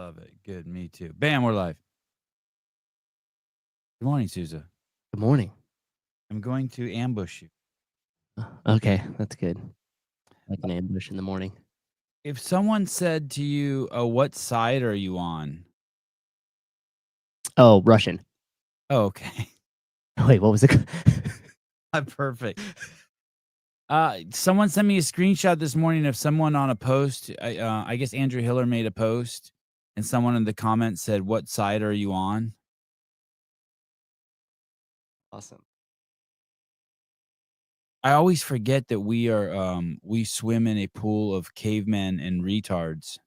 love it. Good, me too. Bam, we're live. Good morning, Sousa. Good morning. I'm going to ambush you. Okay, that's good. Like an ambush in the morning. If someone said to you, "Oh, what side are you on?" Oh, Russian. Oh, okay. Wait, what was it? Perfect. Someone sent me a screenshot this morning of someone on a post. I guess Andrew Hiller made a post, and someone in the comments said, "What side are you on?" Awesome. I always forget that we swim in a pool of cavemen and retards.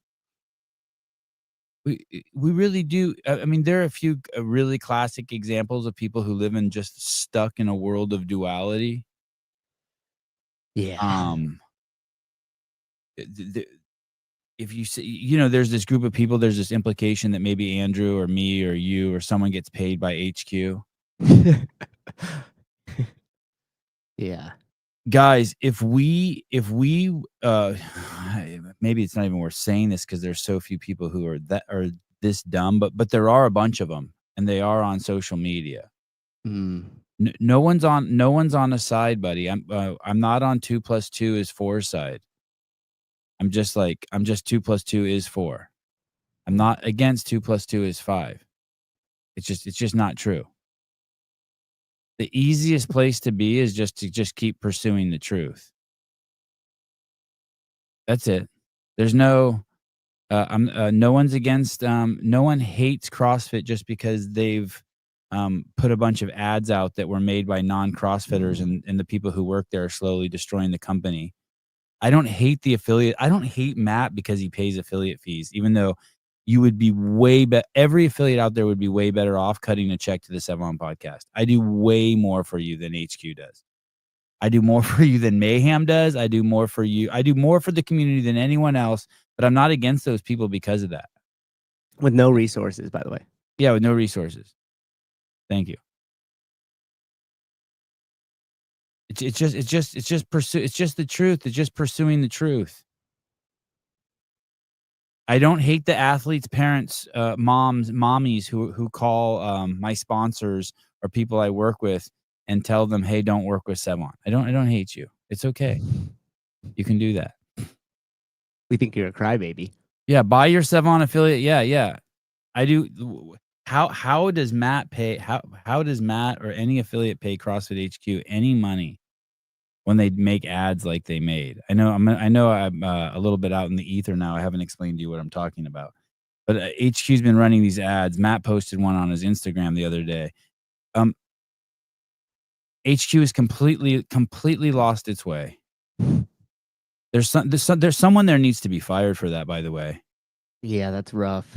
We really do. I mean, there are a few really classic examples of people who live in just stuck in a world of duality. Yeah. Um, the if you see, there's this group of people, there's this implication that maybe Andrew or me or you or someone gets paid by HQ. Yeah. Guys, if we maybe it's not even worth saying this because there's so few people who are this dumb, but there are a bunch of them, and they are on social media. Mm. No one's on a side, buddy. I'm not on 2 plus 2 is 4 side. I'm just 2 plus 2 is 4. I'm not against 2 plus 2 is 5. It's just not true. The easiest place to be is just to just keep pursuing the truth. That's it. There's no one's against, no one hates CrossFit just because they've, put a bunch of ads out that were made by non-CrossFitters, and the people who work there are slowly destroying the company. I don't hate the affiliate. I don't hate Matt because he pays affiliate fees, even though you would be every affiliate out there would be way better off cutting a check to the Sevon podcast. I do way more for you than HQ does. I do more for you than Mayhem does. I do more for you. I do more for the community than anyone else, but I'm not against those people because of that. With no resources, by the way. Yeah, with no resources. Thank you. It's just the truth. It's just pursuing the truth. I don't hate the athletes' parents, mommies who call my sponsors or people I work with and tell them, "Hey, don't work with Sevon." I don't hate you. It's okay. You can do that. We think you're a crybaby. Yeah, buy your Sevon affiliate. Yeah. I do. How does Matt pay? How does Matt or any affiliate pay CrossFit HQ any money when they make ads like they made? I know I'm a little bit out in the ether now. I haven't explained to you what I'm talking about. But HQ's been running these ads. Matt posted one on his Instagram the other day. Um, HQ has completely lost its way. There's someone there needs to be fired for that, by the way. Yeah, that's rough.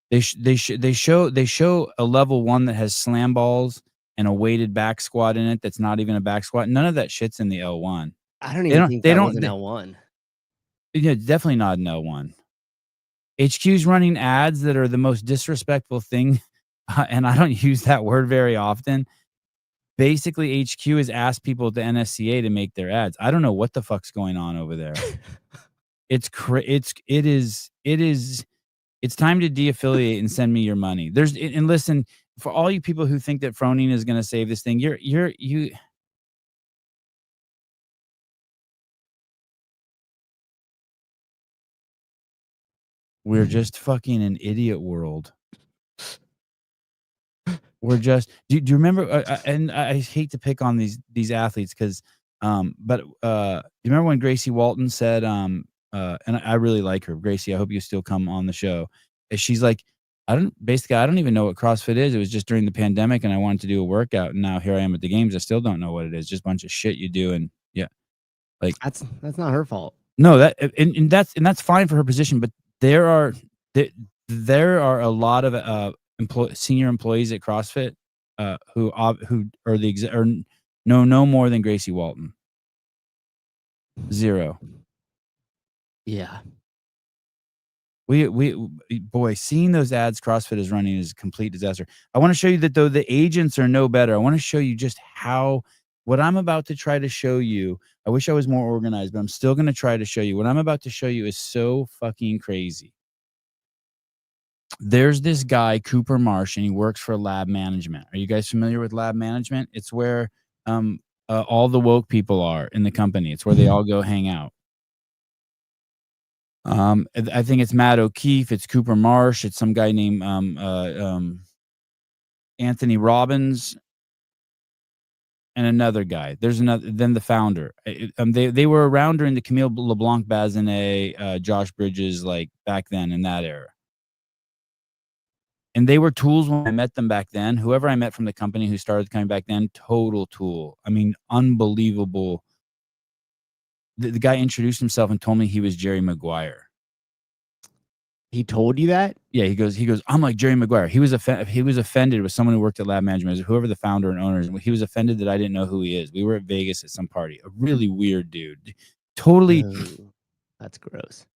They show a level 1 that has slam balls and a weighted back squat in it that's not even a back squat. None of that shit's in the L1. I don't They even don't think they that was don't an they, L1. yeah, definitely not an L1. HQ's running ads that are the most disrespectful thing, and I don't use that word very often. Basically, HQ has asked people at the NSCA to make their ads. I don't know what the fuck's going on over there. It's time to de-affiliate and send me your money. And listen, for all you people who think that Froning is gonna save this thing, we're just fucking an idiot world. We're just do you remember, and I hate to pick on these athletes 'cause, but, do you remember when Gracie Walton said, and I really like her, Gracie, I hope you still come on the show. And she's like, I don't even know what CrossFit is. It was just during the pandemic, and I wanted to do a workout, and now here I am at the games. I still don't know what it is. Just a bunch of shit you do, and yeah, like, That's not her fault. no, and that's fine for her position, but there are there there are a lot of, senior employees at CrossFit, who are the exa or know no more than Gracie Walton. 0. Yeah. Boy, seeing those ads CrossFit is running is a complete disaster. I wanna show you that, though, the agents are no better. I wanna show you just how what I'm about to try to show you. I wish I was more organized, but I'm still gonna try to show you. What I'm about to show you is so fucking crazy. There's this guy, Cooper Marsh, and he works for Lab Management. Are you guys familiar with Lab Management? It's where all the woke people are in the company. It's where they all go hang out. I think it's Matt O'Keefe. It's Cooper Marsh. It's some guy named Anthony Robbins and another guy. There's another. Then the founder. They were around during the Camille LeBlanc Bazinet, Josh Bridges, like back then in that era. And they were tools when I met them back then. Whoever I met from the company who started coming back then, total tool. I mean, unbelievable. The guy introduced himself and told me he was Jerry Maguire. He told you that? Yeah, he goes, I'm like Jerry Maguire. He was offended with someone who worked at Lab Management, whoever the founder and owner is. He was offended that I didn't know who he is. We were at Vegas at some party. A really weird dude. Totally. Oh, that's gross.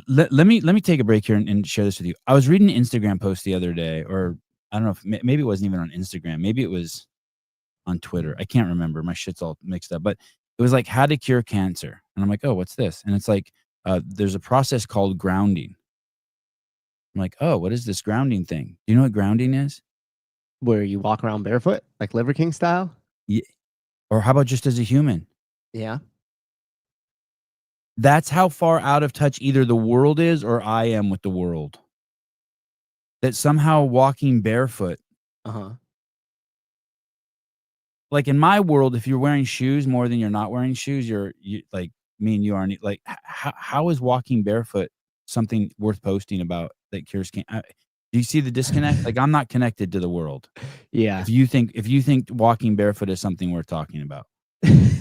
Let me take a break here and share this with you. I was reading an Instagram post the other day, or I don't know if maybe it wasn't even on Instagram. Maybe it was on Twitter. I can't remember. My shit's all mixed up. But it was like how to cure cancer. And I'm like, oh, what's this? And it's like there's a process called grounding. I'm like, oh, what is this grounding thing? Do you know what grounding is? Where you walk around barefoot, like Liver King style? Yeah. Or how about just as a human? Yeah. That's how far out of touch either the world is or I am with the world. That somehow walking barefoot, Uh-huh. like in my world, if you're wearing shoes more than you're not wearing shoes, you like me and you aren't like how is walking barefoot something worth posting about that cures cancer? Do you see the disconnect? Like I'm not connected to the world. Yeah. If you think walking barefoot is something worth talking about.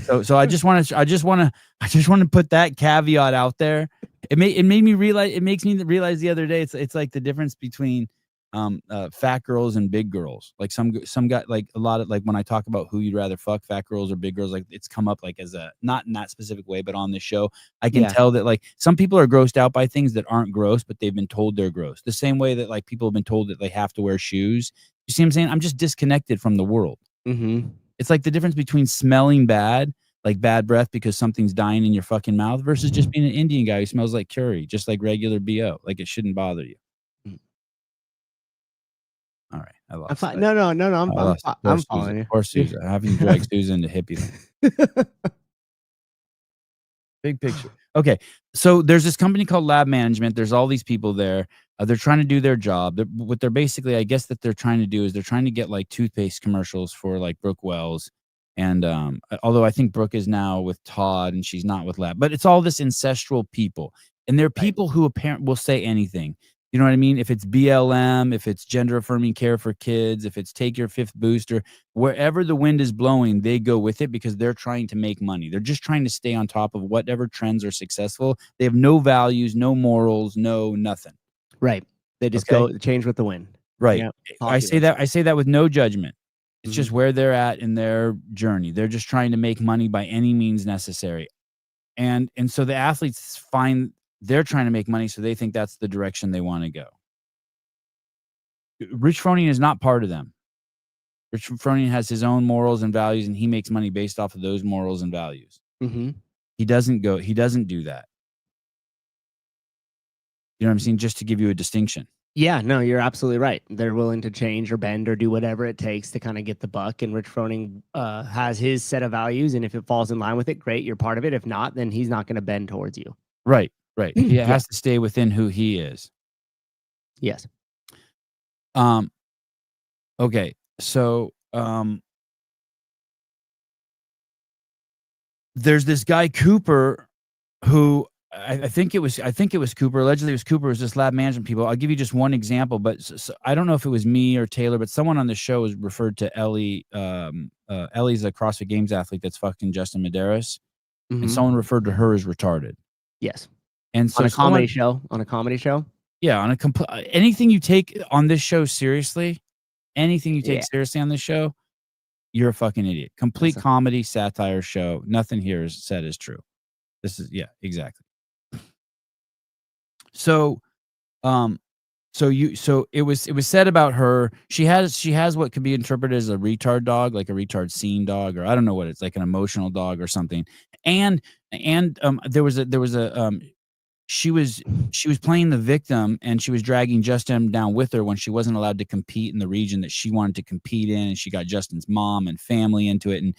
So I just want to put that caveat out there. It makes me realize the other day it's like the difference between fat girls and big girls. Like some guy, like a lot of, like when I talk about who you'd rather fuck, fat girls or big girls, like it's come up like as a, not in that specific way, but on this show I can tell that like some people are grossed out by things that aren't gross, but they've been told they're gross. The same way that like people have been told that they have to wear shoes. You see what I'm saying? I'm just disconnected from the world. Mm-hmm. It's like the difference between smelling bad, like bad breath because something's dying in your fucking mouth, versus just being an Indian guy who smells like curry, just like regular BO. Like it shouldn't bother you. All right, I lost. I'm fine. No. I'm following you. Poor Susan. Having to drag Susan into hippie land. Big picture. Okay, so there's this company called Lab Management. There's all these people there. They're trying to do their job. What they're basically, I guess, that they're trying to do is they're trying to get like toothpaste commercials for like Brooke Wells. And although I think Brooke is now with Todd and she's not with Lab, but it's all this ancestral people. And they're people who apparently will say anything. You know what I mean? If it's BLM, if it's gender affirming care for kids, if it's take your fifth booster, wherever the wind is blowing, they go with it because they're trying to make money. They're just trying to stay on top of whatever trends are successful. They have no values, no morals, no nothing. Right. They just go change with the wind. Right. Yeah, I say that with no judgment. It's just where they're at in their journey. They're just trying to make money by any means necessary. And so the athletes find they're trying to make money, so they think that's the direction they want to go. Rich Froning is not part of them. Rich Froning has his own morals and values, and he makes money based off of those morals and values. Mm-hmm. He doesn't do that. You know what I'm saying? Just to give you a distinction. Yeah, no, you're absolutely right. They're willing to change or bend or do whatever it takes to kind of get the buck. And Rich Froning has his set of values, and if it falls in line with it, great, you're part of it. If not, then he's not going to bend towards you. Right. He has to stay within who he is. Yes. Okay. So there's this guy Cooper who I think it was Cooper. Allegedly, it was Cooper. It was just Lab Management people. I'll give you just one example, but so I don't know if it was me or Taylor, but someone on the show was referred to Ellie. Ellie's a CrossFit Games athlete that's fucking Justin Medeiros, and someone referred to her as retarded. Yes. And so on a comedy show. Yeah, on anything you take on this show seriously, seriously on this show, you're a fucking idiot. Complete comedy satire show. Nothing here is said is true. This is exactly. So it was said about her. She has what could be interpreted as a retard dog, like a retard scene dog, or I don't know what it's like, an emotional dog or something. And there was a she was she was playing the victim, and she was dragging Justin down with her when she wasn't allowed to compete in the region that she wanted to compete in, and she got Justin's mom and family into it, and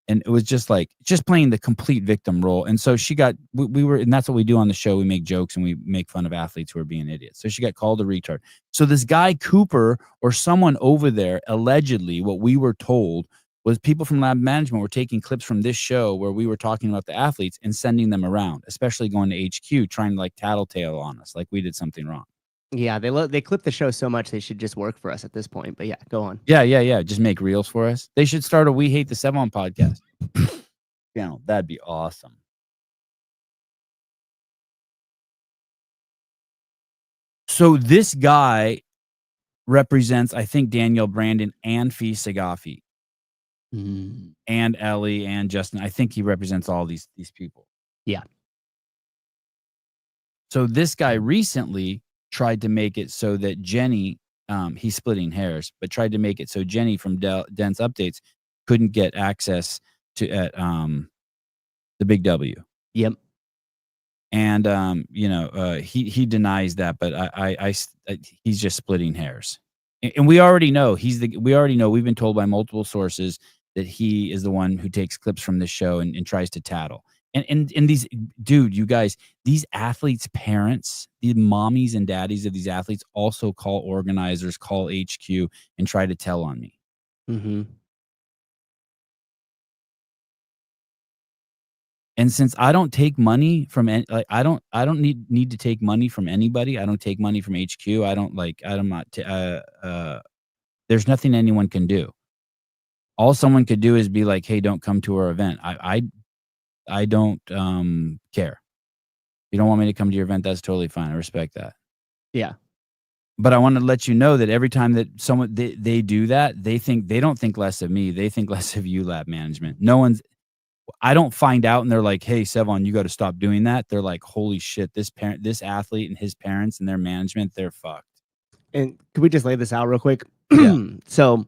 it was just like just playing the complete victim role. And so she got we were, and that's what we do on the show. We make jokes and we make fun of athletes who are being idiots. So she got called a retard. So this guy Cooper or someone over there, allegedly, what we were told was people from lab management were taking clips from this show where we were talking about the athletes and sending them around, especially going to HQ, trying to like tattletale on us, like we did something wrong. Yeah, they clip the show so much they should just work for us at this point. But yeah, go on. Yeah. Just make reels for us. They should start a We Hate the Sevon podcast. That'd be awesome. So this guy represents, I think, Danielle Brandon and Fee Sagafi. And Ellie and Justin. I think he represents all these people. Yeah. So this guy recently tried to make it so that Jenny, he's splitting hairs, but tried to make it so Jenny from Dense Updates couldn't get access to at the Big W. Yep. And he denies that, but I he's just splitting hairs. And we already know we've been told by multiple sources that he is the one who takes clips from this show and tries to tattle. And these, dude, you guys, these athletes' parents, the mommies and daddies of these athletes also call organizers, call HQ, and try to tell on me. Mm-hmm. And since I don't take money from I don't need to take money from anybody. I don't take money from HQ. There's nothing anyone can do. All someone could do is be like, "Hey, don't come to our event." I don't care. If you don't want me to come to your event, that's totally fine. I respect that. Yeah. But I want to let you know that every time that someone they do that, they don't think less of me. They think less of you, lab management. I don't find out and they're like, "Hey, Sevon, you got to stop doing that." They're like, "Holy shit, this athlete and his parents and their management, they're fucked." And can we just lay this out real quick? Yeah. So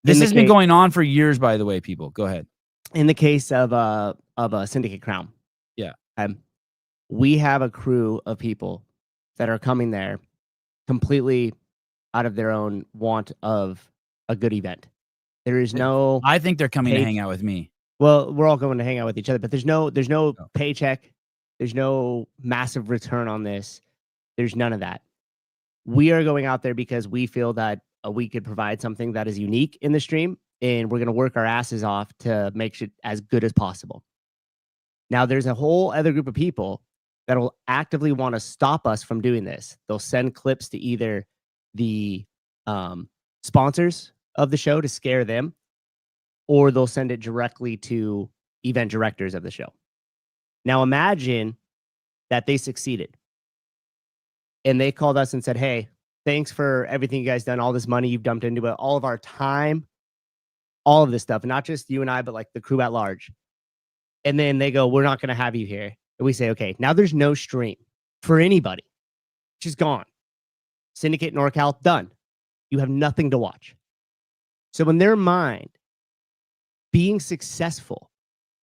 this has been going on for years, by the way, people. Go ahead. In the case of a Syndicate Crown. Yeah. We have a crew of people that are coming there completely out of their own want of a good event. There is no I think they're coming to hang out with me. Well, we're all going to hang out with each other, but there's no paycheck. There's no massive return on this. There's none of that. We are going out there because we feel that we could provide something that is unique in the stream, and we're going to work our asses off to make it as good as possible. Now, there's a whole other group of people that will actively want to stop us from doing this. They'll send clips to either the sponsors of the show to scare them, or they'll send it directly to event directors of the show. Now, imagine that they succeeded and they called us and said, "Hey, thanks for everything you guys done, all this money you've dumped into it, all of our time, all of this stuff, not just you and I, but like the crew at large." And then they go, "We're not going to have you here." And we say, "Okay, now there's no stream for anybody. She's gone. Syndicate NorCal, done. You have nothing to watch." So in their mind, being successful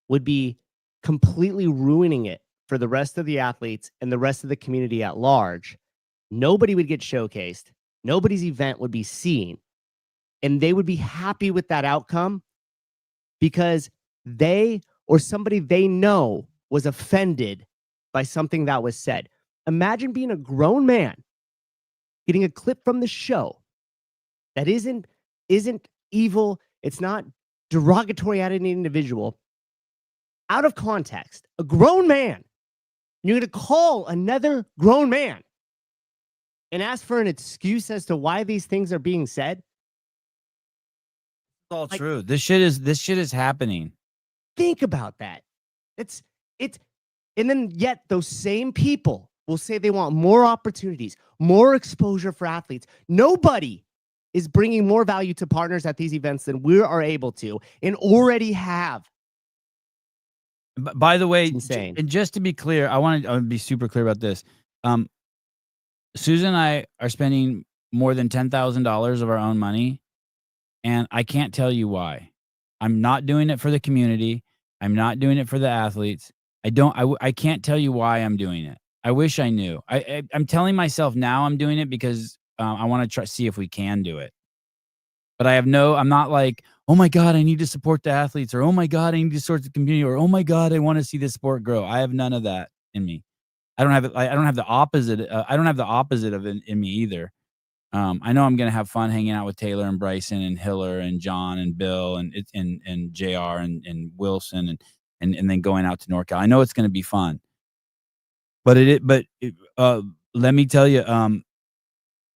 would be completely ruining it for the rest of the athletes and the rest of the community at large. Nobody would get showcased. Nobody's event would be seen. And they would be happy with that outcome because they or somebody they know was offended by something that was said. Imagine being a grown man getting a clip from the show that isn't evil. It's not derogatory at an individual, out of context, a grown man. You're going to call another grown man and ask for an excuse as to why these things are being said. It's all true. This shit is happening. Think about that. It's and then yet those same people will say they want more opportunities, more exposure for athletes. Nobody is bringing more value to partners at these events than we are able to and already have. By the way, insane. And just to be clear, I want to be super clear about this. Susan and I are spending more than $10,000 of our own money, and I can't tell you why. I'm not doing it for the community. I'm not doing it for the athletes. I can't tell you why I'm doing it. I wish I knew. I'm telling myself now I'm doing it because I want to try see if we can do it. But I'm not like, oh my God, I need to support the athletes, or oh my God, I need to support the community, or oh my God, I want to see this sport grow. I have none of that in me. I don't have it. I don't have the opposite. I don't have the opposite of it in me either. I know I'm gonna have fun hanging out with Taylor and Bryson and Hiller and John and Bill and Jr. and Wilson and then going out to NorCal. I know it's gonna be fun. But let me tell you,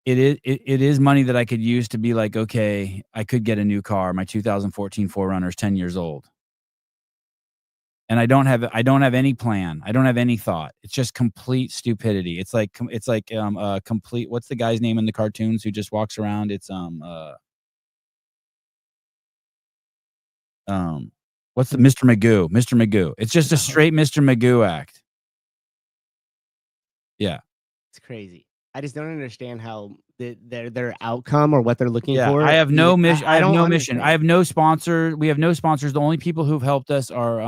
it is money that I could use to be like, okay, I could get a new car. My 2014 4Runner is 10 years old. And I don't have any plan. I don't have any thought. It's just complete stupidity. It's like complete, what's the guy's name in the cartoons who just walks around? It's what's the Mr. Magoo? Mr. Magoo. It's just a straight Mr. Magoo act. Yeah. It's crazy. I just don't understand how their outcome or what they're looking Yeah, for. I have no mission. I have don't no mission. understand. I have no sponsor. We have no sponsors. The only people who've helped us are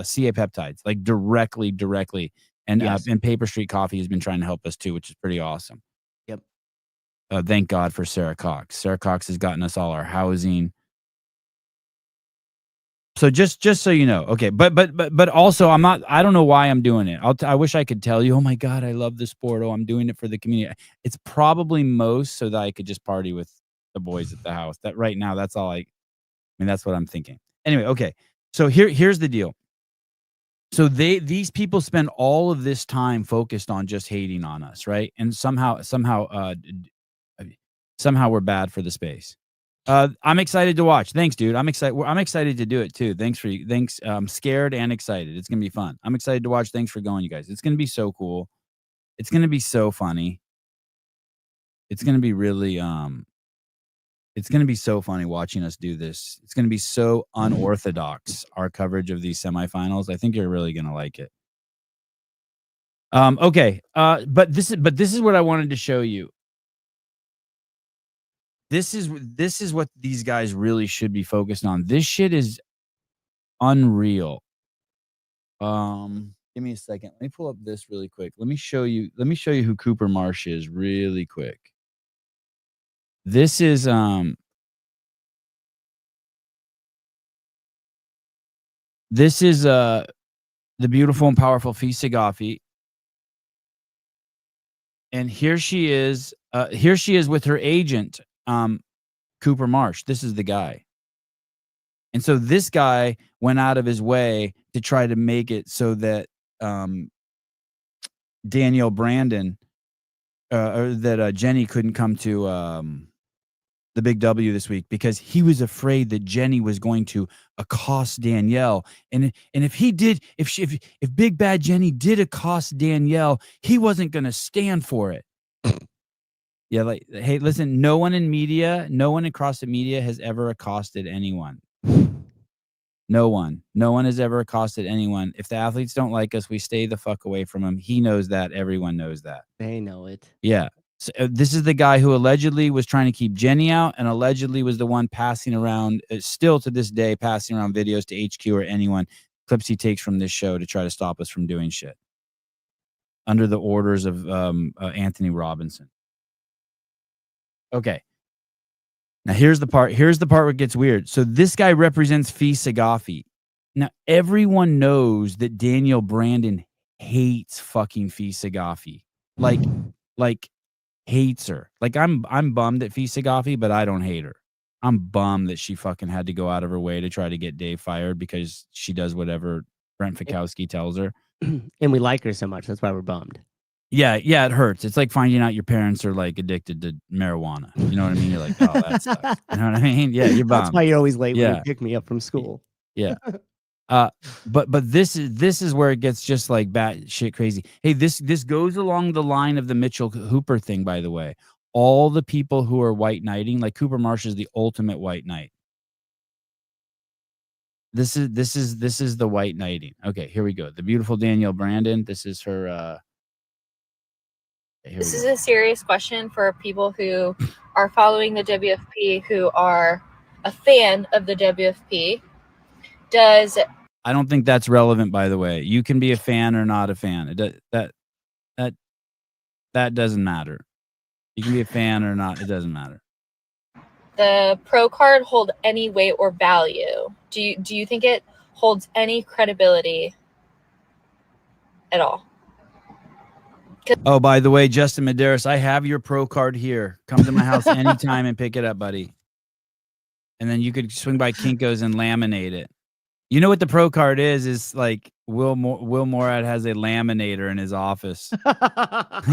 CA Peptides, like directly, and Yes. and Paper Street Coffee has been trying to help us too, which is pretty awesome. Yep. Thank God for Sarah Cox. Sarah Cox has gotten us all our housing. So just so you know, okay, but also I don't know why I'm doing it. I wish I could tell you, oh my God, I love the sport. Oh, I'm doing it for the community. It's probably most so that I could just party with the boys at the house. That right now, that's all I mean, that's what I'm thinking. Anyway, okay. So here's the deal. So these people spend all of this time focused on just hating on us, right? And somehow we're bad for the space. I'm excited to watch. Thanks, dude. I'm excited to do it too. Thanks. I'm scared and excited. It's gonna be fun. I'm excited to watch. Thanks for going, you guys. It's gonna be so cool. It's gonna be so funny. It's gonna be really it's gonna be so funny watching us do this. It's gonna be so unorthodox, our coverage of these semifinals. I think you're really gonna like it. Okay. But this is what I wanted to show you. This is what these guys really should be focused on. This shit is unreal. Give me a second. Let me pull up this really quick. Let me show you who Cooper Marsh is really quick. This is the beautiful and powerful Fee Sagafi. And here she is with her agent, Cooper Marsh. This is the guy. And so this guy went out of his way to try to make it so that Danielle Brandon or that Jenny couldn't come to the Big W this week because he was afraid that Jenny was going to accost Danielle. And if Big Bad Jenny did accost Danielle, he wasn't going to stand for it. Yeah, like, hey, listen, no one across the media has ever accosted anyone. No one has ever accosted anyone. If the athletes don't like us, we stay the fuck away from them. He knows that. Everyone knows that. They know it. Yeah. So, this is the guy who allegedly was trying to keep Jenny out and allegedly was the one passing around, still to this day, passing around videos to HQ or anyone, clips he takes from this show to try to stop us from doing shit. Under the orders of Anthony Robinson. Okay. Now here's the part where it gets weird. So this guy represents Fee Sagafi. Now everyone knows that Danielle Brandon hates fucking Fee Sagafi. Like hates her. Like I'm bummed at Fee Sagafi, but I don't hate her. I'm bummed that she fucking had to go out of her way to try to get Dave fired because she does whatever Brent Fikowski tells her. And we like her so much. That's why we're bummed. Yeah, it hurts. It's like finding out your parents are like addicted to marijuana. You know what I mean? You're like, oh, that sucks. You know what I mean? Yeah, you're bummed. That's why you're always late when you pick me up from school. Yeah. But this is where it gets just like bat shit crazy. Hey, this goes along the line of the Mitchell Hooper thing, by the way. All the people who are white knighting, like Cooper Marsh is the ultimate white knight. This is the white knighting. Okay, here we go. The beautiful Danielle Brandon. This is her. This is a serious question for people who are following the WFP, who are a fan of the WFP. Does I don't think that's relevant, by the way. You can be a fan or not a fan. That doesn't matter. You can be a fan or not. It doesn't matter. The pro card hold any weight or value? Do you think it holds any credibility at all? Oh, by the way, Justin Medeiros, I have your pro card here. Come to my house anytime and pick it up, buddy. And then you could swing by Kinko's and laminate it. You know what the pro card is? Is like Will Morad has a laminator in his office.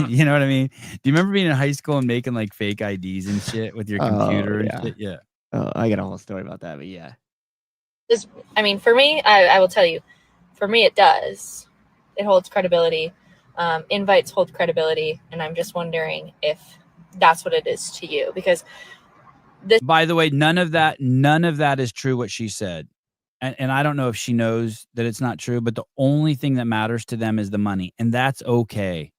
You know what I mean? Do you remember being in high school and making like fake IDs and shit with your computer and shit? Yeah. Oh, I got a whole story about that, but yeah. I mean, for me, I will tell you, for me, it does. It holds credibility. Invites hold credibility, and I'm just wondering if that's what it is to you, because by the way, none of that is true what she said. And I don't know if she knows that it's not true, but the only thing that matters to them is the money, and that's okay.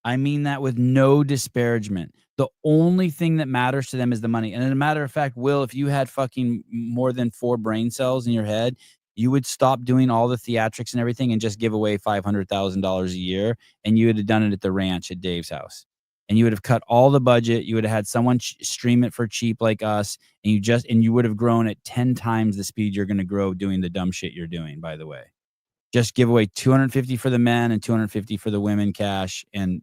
I mean that with no disparagement. The only thing that matters to them is the money. And as a matter of fact, Will, if you had fucking more than 4 brain cells in your head, you would stop doing all the theatrics and everything and just give away $500,000 a year, and you would have done it at the ranch at Dave's house. And you would have cut all the budget. You would have had someone stream it for cheap like us, and you would have grown at 10 times the speed you're going to grow doing the dumb shit you're doing, by the way. Just give away $250 for the men and $250 for the women cash, and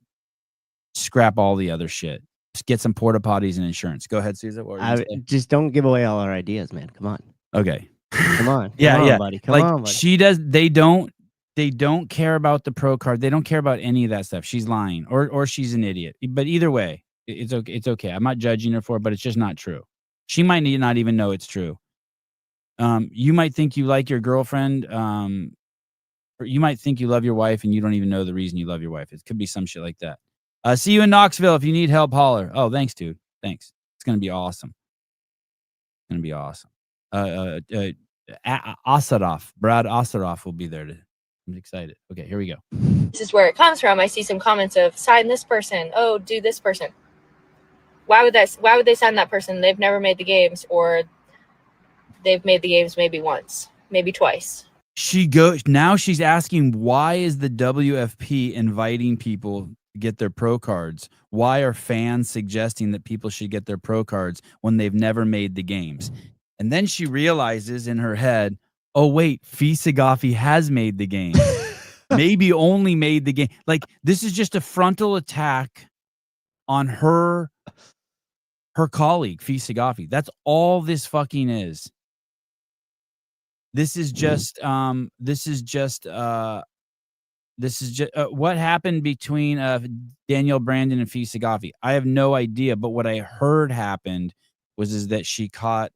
scrap all the other shit. Just get some porta potties and insurance. Go ahead, Caesar. What were you saying? Just don't give away all our ideas, man. Come on. Okay. Come on. Yeah, Come on, buddy. Come on, buddy. She does. They don't care about the pro card. They don't care about any of that stuff. She's lying, or she's an idiot. But either way, it's okay. It's okay. I'm not judging her for it, but it's just not true. She might not even know it's true. You might think you like your girlfriend. Or you might think you love your wife, and you don't even know the reason you love your wife. It could be some shit like that. See you in Knoxville. If you need help, holler. Oh, thanks, dude. Thanks. It's gonna be awesome. It's gonna be awesome. Asarov, Brad Asarov will be there. I'm excited. Okay, here we go. This is where it comes from. I see some comments of sign this person. Oh, do this person. Why would they sign that person? They've never made the games, or they've made the games maybe once, maybe twice. Now she's asking, why is the WFP inviting people to get their pro cards? Why are fans suggesting that people should get their pro cards when they've never made the games? And then she realizes in her head, oh wait, Fee Sagafi has made the game. Maybe only made the game. Like, this is just a frontal attack on her colleague, Fee Sagafi. That's all this fucking is. This is just what happened between Danielle Brandon and Fee Sagafi. I have no idea, but what I heard happened was that she caught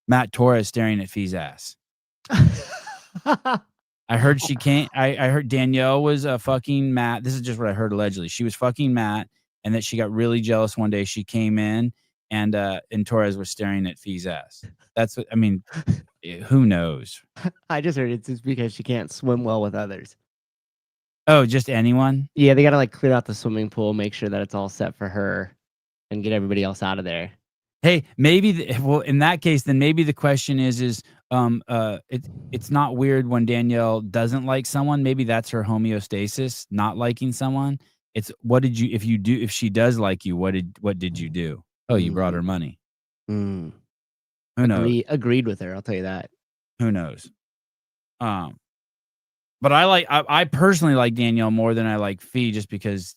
Matt Torres staring at Fee's ass. I heard she can't. I heard Danielle was fucking Matt. This is just what I heard allegedly. She was fucking Matt, and that she got really jealous one day. She came in, and Torres was staring at Fee's ass. That's what I mean. Who knows? I just heard it's just because she can't swim well with others. Oh, just anyone? Yeah, they gotta like clear out the swimming pool, make sure that it's all set for her, and get everybody else out of there. Hey, maybe in that case, then maybe the question is it's not weird when Danielle doesn't like someone. Maybe that's her homeostasis, not liking someone. It's if she does like you, what did you do? Oh, you brought her money. Who knows? Agreed with her. I'll tell you that. Who knows? But I personally like Danielle more than I like Fee, just because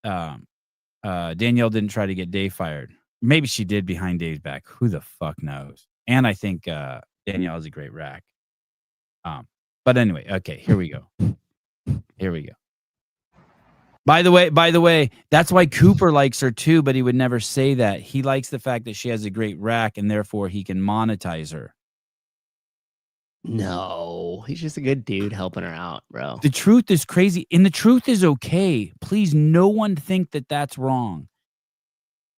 Danielle didn't try to get Dave fired. Maybe she did behind Dave's back. Who the fuck knows? And I think Danielle is a great rack. But anyway, okay, here we go. Here we go. By the way, that's why Cooper likes her too, but he would never say that. He likes the fact that she has a great rack, and therefore he can monetize her. No, he's just a good dude helping her out, bro. The truth is crazy, and the truth is okay. Please, no one think that that's wrong.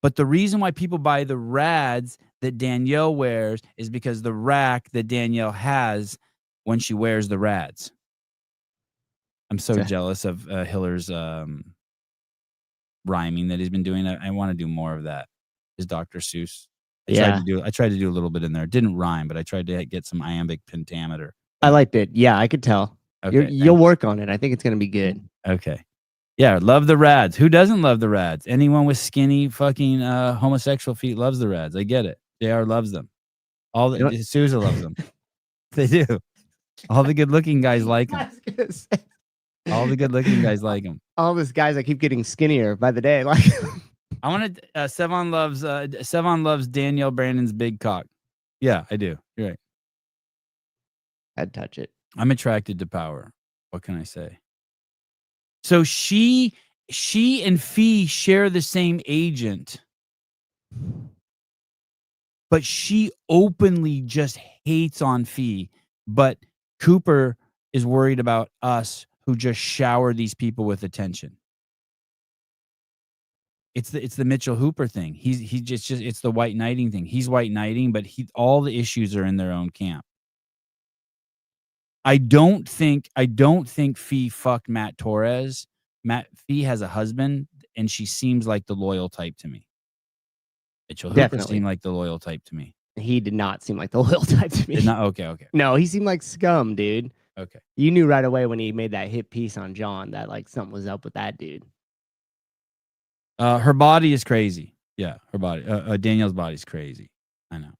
But the reason why people buy the rads that Danielle wears is because the rack that Danielle has when she wears the rads. I'm so jealous of Hiller's rhyming that he's been doing. I want to do more of that. His Dr. Seuss I tried to do a little bit in there. It didn't rhyme, but I tried to get some iambic pentameter. I liked it. Yeah, I could tell. Okay, You'll work on it. I think it's gonna be good. okay. Yeah, love the Rads. Who doesn't love the Rads? Anyone with skinny fucking homosexual feet loves the Rads. I get it. JR loves them. Sousa loves them. They do. All the good-looking guys like them. All the good-looking guys like them. All these guys, I keep getting skinnier by the day. Like, I want to. Sevon loves Danielle Brandon's big cock. Yeah, I do. You're right. I'd touch it. I'm attracted to power. What can I say? So she and Fee share the same agent, but she openly just hates on Fee. But Cooper is worried about us who just shower these people with attention. It's the Mitchell Hooper thing. He just it's the white knighting thing. He's white knighting, but all the issues are in their own camp. I don't think Fee fucked Matt Torres. Fee has a husband, and she seems like the loyal type to me. Mitchell Hooper seemed like the loyal type to me. He did not seem like the loyal type to me. Did not? Okay. No, he seemed like scum, dude. Okay. You knew right away when he made that hit piece on John that like something was up with that dude. Her body is crazy. Yeah, her body. Danielle's body's crazy. I know.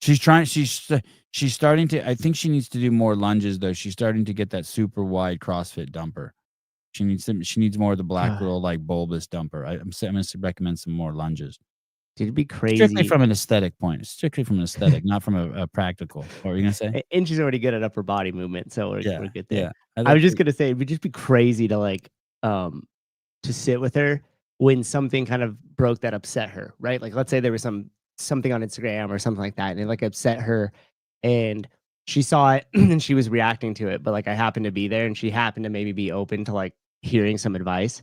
She's starting to. I think she needs to do more lunges though. She's starting to get that super wide CrossFit dumper. She needs more of the black girl like bulbous dumper. I'm going to recommend some more lunges. Dude, it'd be crazy. Strictly from an aesthetic point. Strictly from an aesthetic, not from a practical. What were you gonna say? And she's already good at upper body movement, so we're good there. Yeah. I was just gonna say it would just be crazy to like to sit with her when something kind of broke that upset her, right? Like let's say there was something on Instagram or something like that, and it like upset her, and she saw it and she was reacting to it, but like I happened to be there, and she happened to maybe be open to like hearing some advice.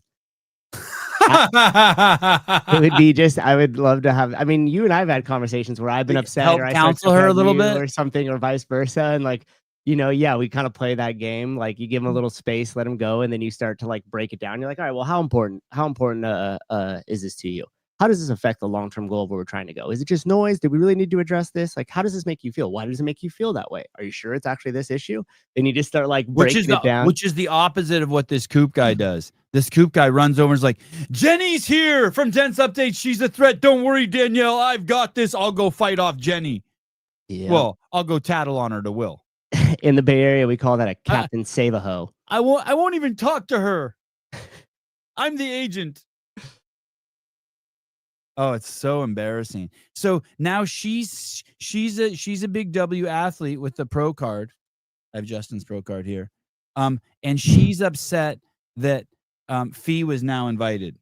It would be just, I would love to have, I mean, you and I've had conversations where I've been upset help or I counsel her a little bit or something or vice versa. And like, you know, yeah, we kind of play that game. Like you give them a little space, let them go. And then you start to like break it down. You're like, all right, well, how important is this to you? How does this affect the long-term goal of where we're trying to go? Is it just noise? Do we really need to address this? Like, how does this make you feel? Why does it make you feel that way? Are you sure it's actually this issue? Then you just start like breaking it down. Which is the opposite of what this Coop guy does. This Coop guy runs over and is like, Jenny's here from Dense Update. She's a threat. Don't worry, Danielle. I've got this. I'll go fight off Jenny. Yeah. Well, I'll go tattle on her to Will. In the Bay Area, we call that a Captain Save-A-Ho. I won't even talk to her. I'm the agent. Oh, it's so embarrassing. So now she's a big W athlete with the pro card. I have Justin's pro card here. And she's upset that Fee was now invited.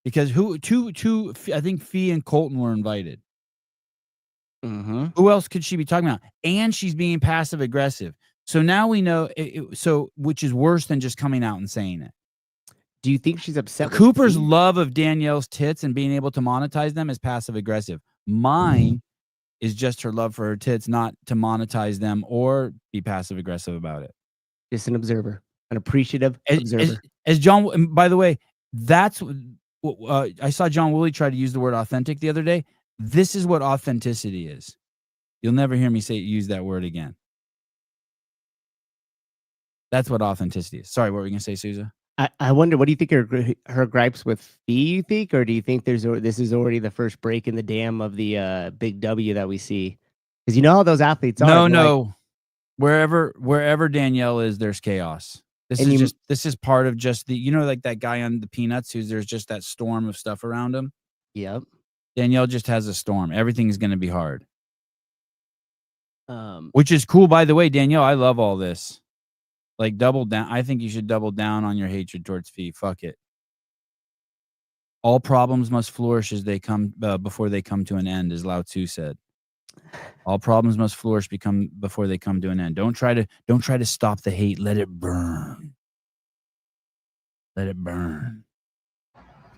Because I think Fee and Colton were invited. Mm-hmm. Who else could she be talking about? And she's being passive aggressive. So now we know which is worse than just coming out and saying it. Do you think she's upset? Cooper's love of Danielle's tits and being able to monetize them is passive aggressive. Mine is just her love for her tits, not to monetize them or be passive aggressive about it. Just an observer, an appreciative observer. As John, by the way, that's I saw John Woolley try to use the word authentic the other day. This is what authenticity is. You'll never hear me use that word again. That's what authenticity is. Sorry, what were you gonna say, Sousa? I wonder, what do you think her gripes with Fee, you think? Or do you think this is already the first break in the dam of the big W that we see? Because you know how those athletes are. No. Like, wherever Danielle is, there's chaos. This is part of just the, like that guy on the Peanuts there's just that storm of stuff around him. Yep. Danielle just has a storm. Everything is going to be hard. Which is cool, by the way, Danielle. I love all this. Like, double down. I think you should double down on your hatred towards Fee. Fuck it. All problems must flourish as they come before they come to an end, as Lao Tzu said. All problems must flourish before they come to an end. Don't try to stop the hate. Let it burn. Let it burn.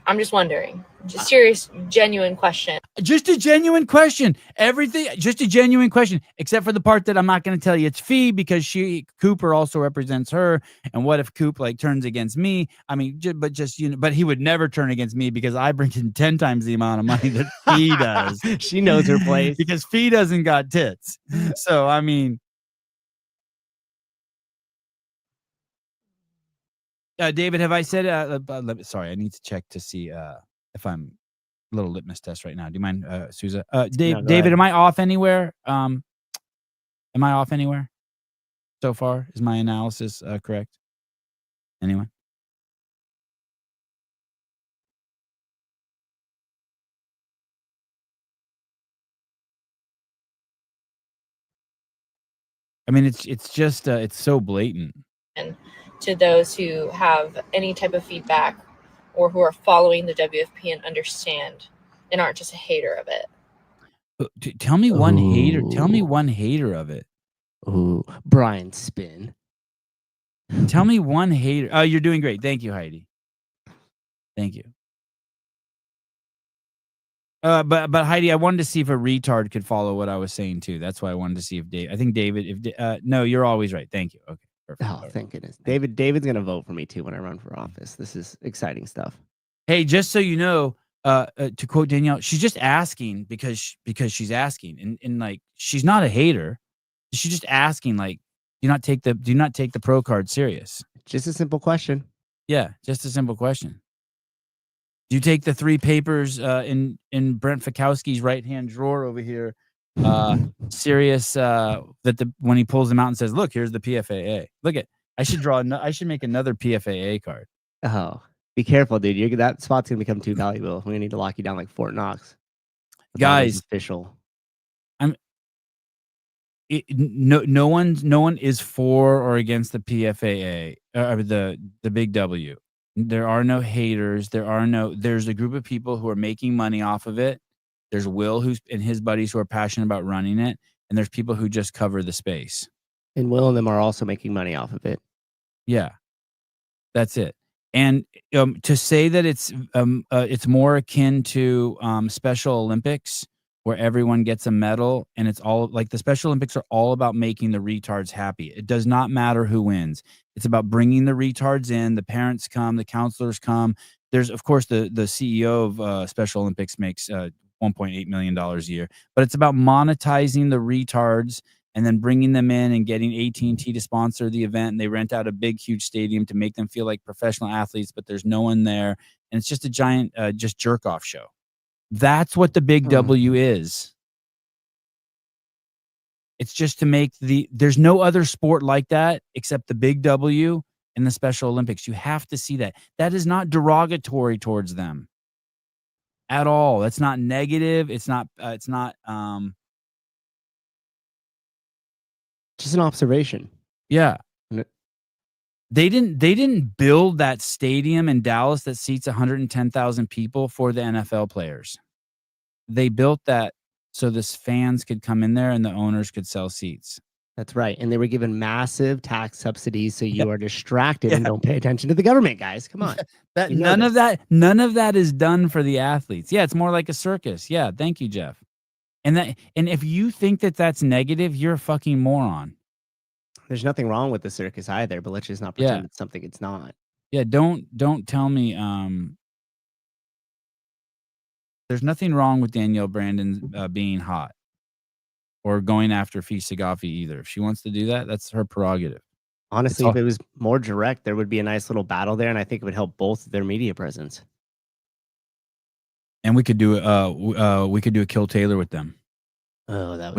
I'm just wondering. Just serious, genuine question. Just a genuine question. Everything, just a genuine question, except for the part that I'm not going to tell you. It's Fee because Cooper also represents her. And what if Coop like turns against me? I mean, but he would never turn against me because I bring in 10 times the amount of money that Fee does. She knows her place because Fee doesn't got tits. So I mean, David, have I said? Sorry, I need to check to see if I'm a little litmus test right now. Do you mind, Souza? David, ahead. am I off anywhere? Am I off anywhere so far? Is my analysis correct? Anyone? I mean, it's just it's so blatant. And to those who have any type of feedback or who are following the WFP and understand and aren't just a hater of it. Tell me one hater. Tell me one hater of it. Ooh, Brian Spin. Tell me one hater. Oh, you're doing great. Thank you, Heidi. Thank you. But Heidi, I wanted to see if a retard could follow what I was saying too. That's why I wanted to see if Dave. I think David. No, you're always right. Thank you. Okay, perfect. Oh, thank goodness. David's gonna vote for me too when I run for office. This is exciting stuff. Hey, just so you know, to quote Danielle, she's just asking because she's asking, and like she's not a hater. She's just asking, like, do not take the pro card serious. Just a simple question. Yeah, just a simple question. Do you take the 3 papers in Brent Fikowski's right hand drawer over here serious? When he pulls them out and says, "Look, here's the PFAA." Look at I should make another PFAA card. Oh, be careful, dude. That spot's gonna become too valuable. We're gonna need to lock you down like Fort Knox. Guys, official. No one is for or against the PFAA or the Big W. There are no haters. There's a group of people who are making money off of it. There's Will and his buddies who are passionate about running it, and there's people who just cover the space. And Will and them are also making money off of it. Yeah, that's it. And to say that it's more akin to Special Olympics, where everyone gets a medal, and it's all like the Special Olympics are all about making the retards happy. It does not matter who wins. It's about bringing the retards in. The parents come, the counselors come. There's, of course, the CEO of Special Olympics makes $1.8 million a year, but it's about monetizing the retards and then bringing them in and getting AT&T to sponsor the event. And they rent out a big, huge stadium to make them feel like professional athletes, but there's no one there. And it's just a giant, just jerk off show. That's what the Big W is. It's just to make there's no other sport like that except the Big W and the Special Olympics. You have to see that. That is not derogatory towards them at all. That's not negative. It's not just an observation. Yeah. They didn't build that stadium in Dallas that seats 110,000 people for the NFL players. They built that so this fans could come in there and the owners could sell seats. That's right. And they were given massive tax subsidies so you are distracted and don't pay attention to the government, guys. Come on. None of that is done for the athletes. Yeah, it's more like a circus. Yeah, thank you, Jeff. And if you think that that's negative, you're a fucking moron. There's nothing wrong with the circus either, but let's just not pretend it's something it's not. Yeah, don't tell me there's nothing wrong with Danielle Brandon being hot or going after Fee Sagafi either. If she wants to do that, that's her prerogative. Honestly, if it was more direct, there would be a nice little battle there, and I think it would help both their media presence. And we could do a Kill Taylor with them. Oh, that would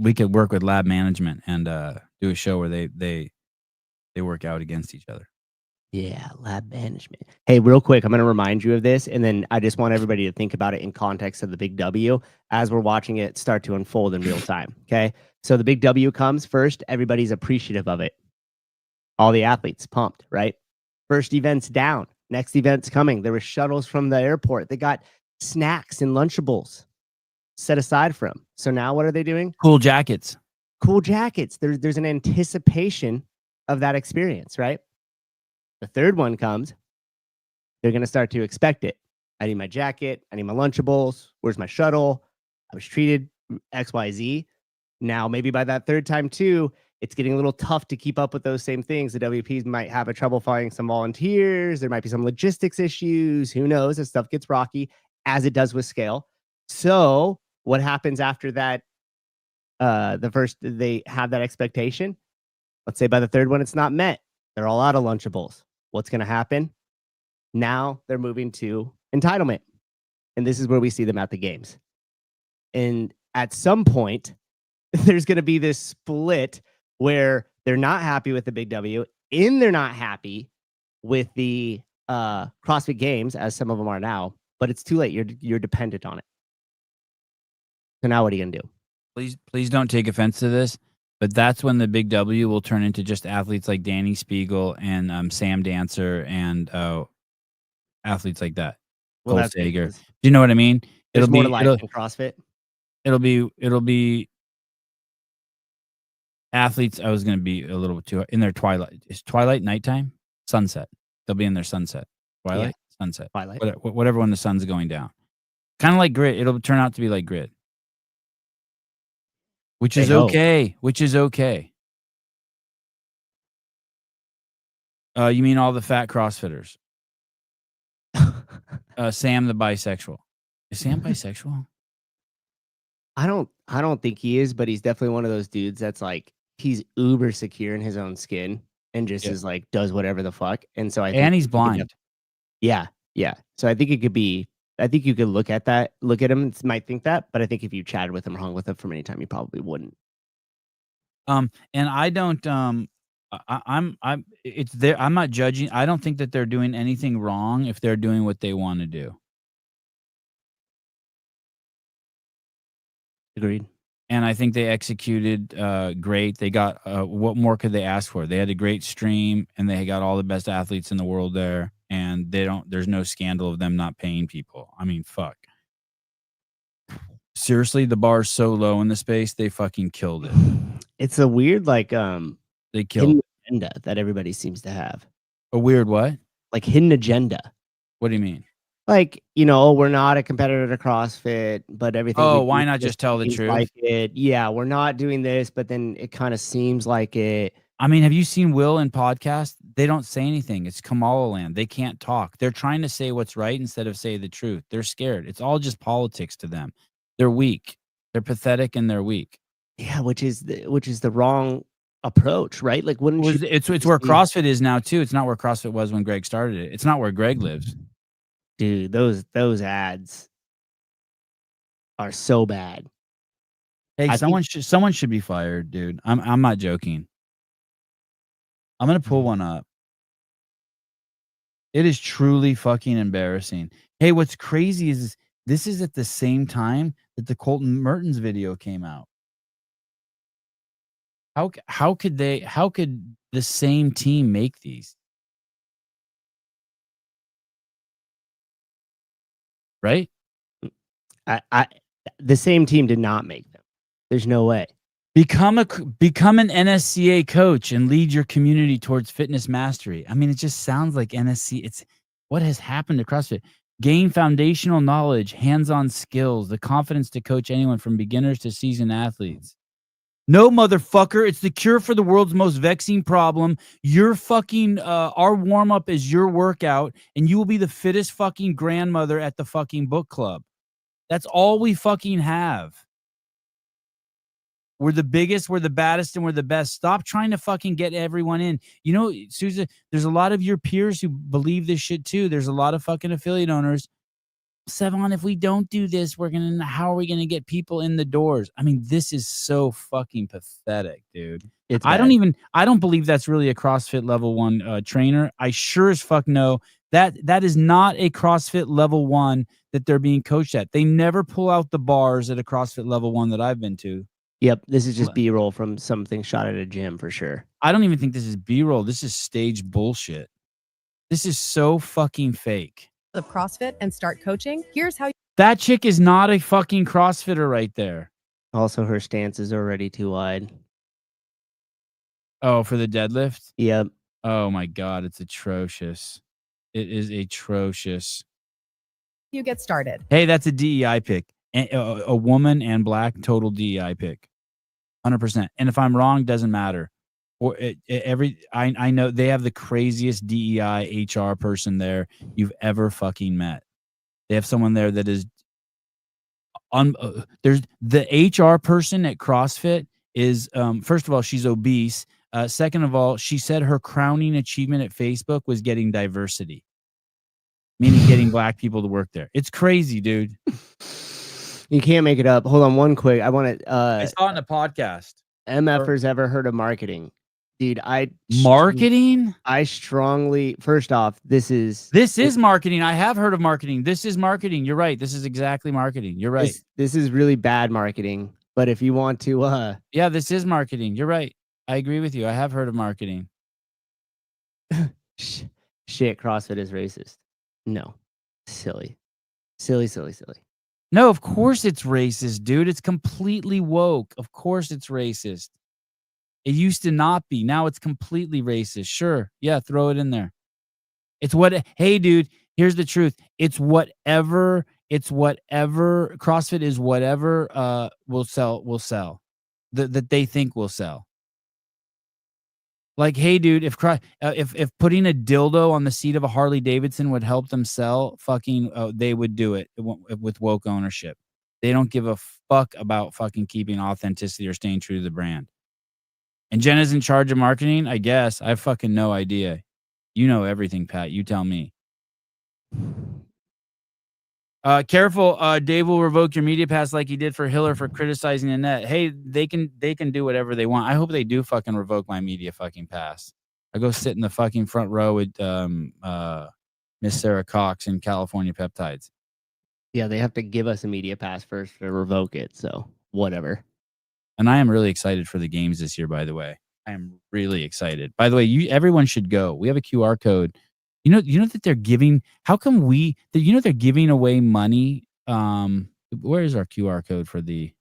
we could work with Lab Management and do a show where they work out against each other. Yeah, Lab Management. Hey, real quick, I'm going to remind you of this, and then I just want everybody to think about it in context of the Big W as we're watching it start to unfold in real time. Okay, so the Big W comes first. Everybody's appreciative of it. All the athletes pumped, right? First event's down. Next event's coming. There were shuttles from the airport. They got snacks and Lunchables set aside for them. So now what are they doing? Cool jackets. Cool jackets. There's an anticipation of that experience, right? The third one comes. They're going to start to expect it. I need my jacket. I need my Lunchables. Where's my shuttle? I was treated XYZ. Now, maybe by that third time too, it's getting a little tough to keep up with those same things. The WPs might have a trouble finding some volunteers. There might be some logistics issues. Who knows? As stuff gets rocky, as it does with scale. So what happens after that? The first they have that expectation. Let's say by the third one, it's not met. They're all out of Lunchables. What's going to happen? Now they're moving to entitlement. And this is where we see them at the games. And at some point, there's going to be this split where they're not happy with the big W and they're not happy with the CrossFit Games, as some of them are now, but it's too late. You're dependent on it. So now what are you going to do? Please don't take offense to this, but that's when the big W will turn into just athletes like Danny Spiegel and Sam Dancer and athletes like that. Well, Cole that's Sager. because Do you know what I mean? there's more to life than CrossFit. It'll be athletes. I was going to be a little bit too in their twilight. Is twilight nighttime? Sunset. They'll be in their sunset. Twilight, sunset. Twilight. Whatever when the sun's going down. Kind of like grid. It'll turn out to be like grid. Which is okay. Which is okay. You mean all the fat CrossFitters? Sam the bisexual. Is Sam bisexual? I don't think he is, but he's definitely one of those dudes that's like he's uber secure in his own skin and just is like does whatever the fuck. And so I think he's blind. Yeah. So I think it could be. I think you could look at him and might think that, but I think if you chatted with him or hung with him for any time, you probably wouldn't. And I don't. It's there. I'm not judging. I don't think that they're doing anything wrong if they're doing what they want to do. Agreed. And I think they executed great. They got what more could they ask for? They had a great stream, and they got all the best athletes in the world there. And there's no scandal of them not paying people. I mean, fuck. Seriously, the bar's so low in the space, they fucking killed it. It's a weird they killed hidden agenda that everybody seems to have. A weird what? Like hidden agenda. What do you mean? Like, we're not a competitor to CrossFit, but everything. Oh, why not just tell the truth? Like it. Yeah, we're not doing this, but then it kind of seems like it. I mean, have you seen Will in podcast? They don't say anything. It's Kamala land. They can't talk. They're trying to say what's right instead of say the truth. They're scared. It's all just politics to them. They're weak. They're pathetic and they're weak. Yeah, which is the wrong approach, right? Like, wouldn't you? It's where CrossFit is now too. It's not where CrossFit was when Greg started it. It's not where Greg lives. Dude, those ads are so bad. Hey, someone should be fired, dude. I'm not joking. I'm gonna pull one up. It is truly fucking embarrassing. Hey, what's crazy is this is at the same time that the Colton Mertens video came out. How could the same team make these? Right? The same team did not make them. There's no way. Become an NSCA coach and lead your community towards fitness mastery. I mean, it just sounds like NSC. It's what has happened to CrossFit. Gain foundational knowledge, hands-on skills, the confidence to coach anyone from beginners to seasoned athletes. No, motherfucker, it's the cure for the world's most vexing problem. Your fucking our warm-up is your workout, and you will be the fittest fucking grandmother at the fucking book club. That's all we fucking have. We're the biggest, we're the baddest, and we're the best. Stop trying to fucking get everyone in. You know, Susan, there's a lot of your peers who believe this shit too. There's a lot of fucking affiliate owners. Sevon, if we don't do this, how are we gonna get people in the doors? I mean, this is so fucking pathetic, dude. I don't believe that's really a CrossFit level 1 trainer. I sure as fuck know that is not a CrossFit level 1 that they're being coached at. They never pull out the bars at a CrossFit level 1 that I've been to. Yep, this is just B-roll from something shot at a gym for sure. I don't even think this is B-roll. This is stage bullshit. This is so fucking fake. Of CrossFit and start coaching. Here's how that chick is not a fucking CrossFitter right there. Also, her stance is already too wide. Oh, for the deadlift? Yep. Oh my God, it's atrocious. It is atrocious. you get started. Hey, that's a DEI pick. A woman and black total DEI pick. 100%. And if I'm wrong, doesn't matter. Or I know they have the craziest DEI HR person there you've ever fucking met. They have someone there that is there's the HR person at CrossFit is first of all, she's obese. Second of all, she said her crowning achievement at Facebook was getting diversity, meaning getting black people to work there. It's crazy, dude. You can't make it up. Hold on, one quick. I want to. I saw it in a podcast. MFers ever heard of marketing? Dude, Marketing? I strongly. First off, this is marketing. I have heard of marketing. This is marketing. You're right. This is exactly marketing. You're right. This is really bad marketing. But if you want to, yeah, this is marketing. You're right. I agree with you. I have heard of marketing. Shit, CrossFit is racist. No, silly. No, of course it's racist, dude. It's completely woke. Of course it's racist. It used to not be. Now it's completely racist. Sure. Yeah, throw it in there. Hey, dude, here's the truth. It's whatever CrossFit is whatever will sell. That they think will sell. Like, hey, dude, if putting a dildo on the seat of a Harley Davidson would help them sell, they would do it with woke ownership. They don't give a fuck about fucking keeping authenticity or staying true to the brand. And Jenna's in charge of marketing, I guess. I have fucking no idea. You know everything, Pat. You tell me. Careful, Dave will revoke your media pass like he did for Hiller for criticizing Annette. Hey, they can do whatever they want. I hope they do fucking revoke my media fucking pass. I go sit in the fucking front row with Miss Sarah Cox in California Peptides. Yeah, they have to give us a media pass first to revoke it. So whatever. And I am really excited for the games this year, by the way. I am really excited. By the way, everyone should go. We have a QR code. You know that they're giving. How come they're giving away money? Where is our QR code for the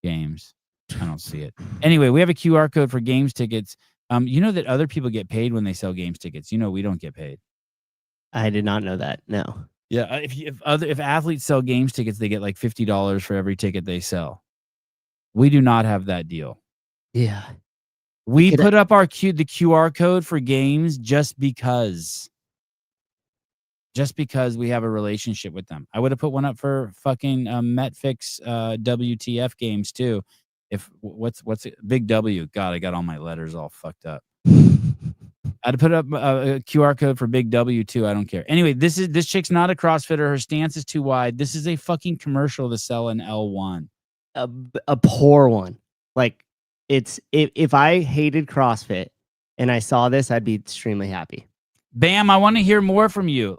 games? I don't see it. Anyway, we have a QR code for games tickets. You know that other people get paid when they sell games tickets. You know we don't get paid. I did not know that. No. Yeah, if athletes sell games tickets, they get like $50 for every ticket they sell. We do not have that deal. Yeah. We put up the QR code for games just because we have a relationship with them. I would have put one up for fucking Metfix WTF games too. What's it? Big W. God, I got all my letters all fucked up. I'd put up a QR code for Big W too. I don't care. Anyway, this chick's not a CrossFitter. Her stance is too wide. This is a fucking commercial to sell an L1. A poor one. Like, if I hated CrossFit and I saw this, I'd be extremely happy. Bam, I want to hear more from you.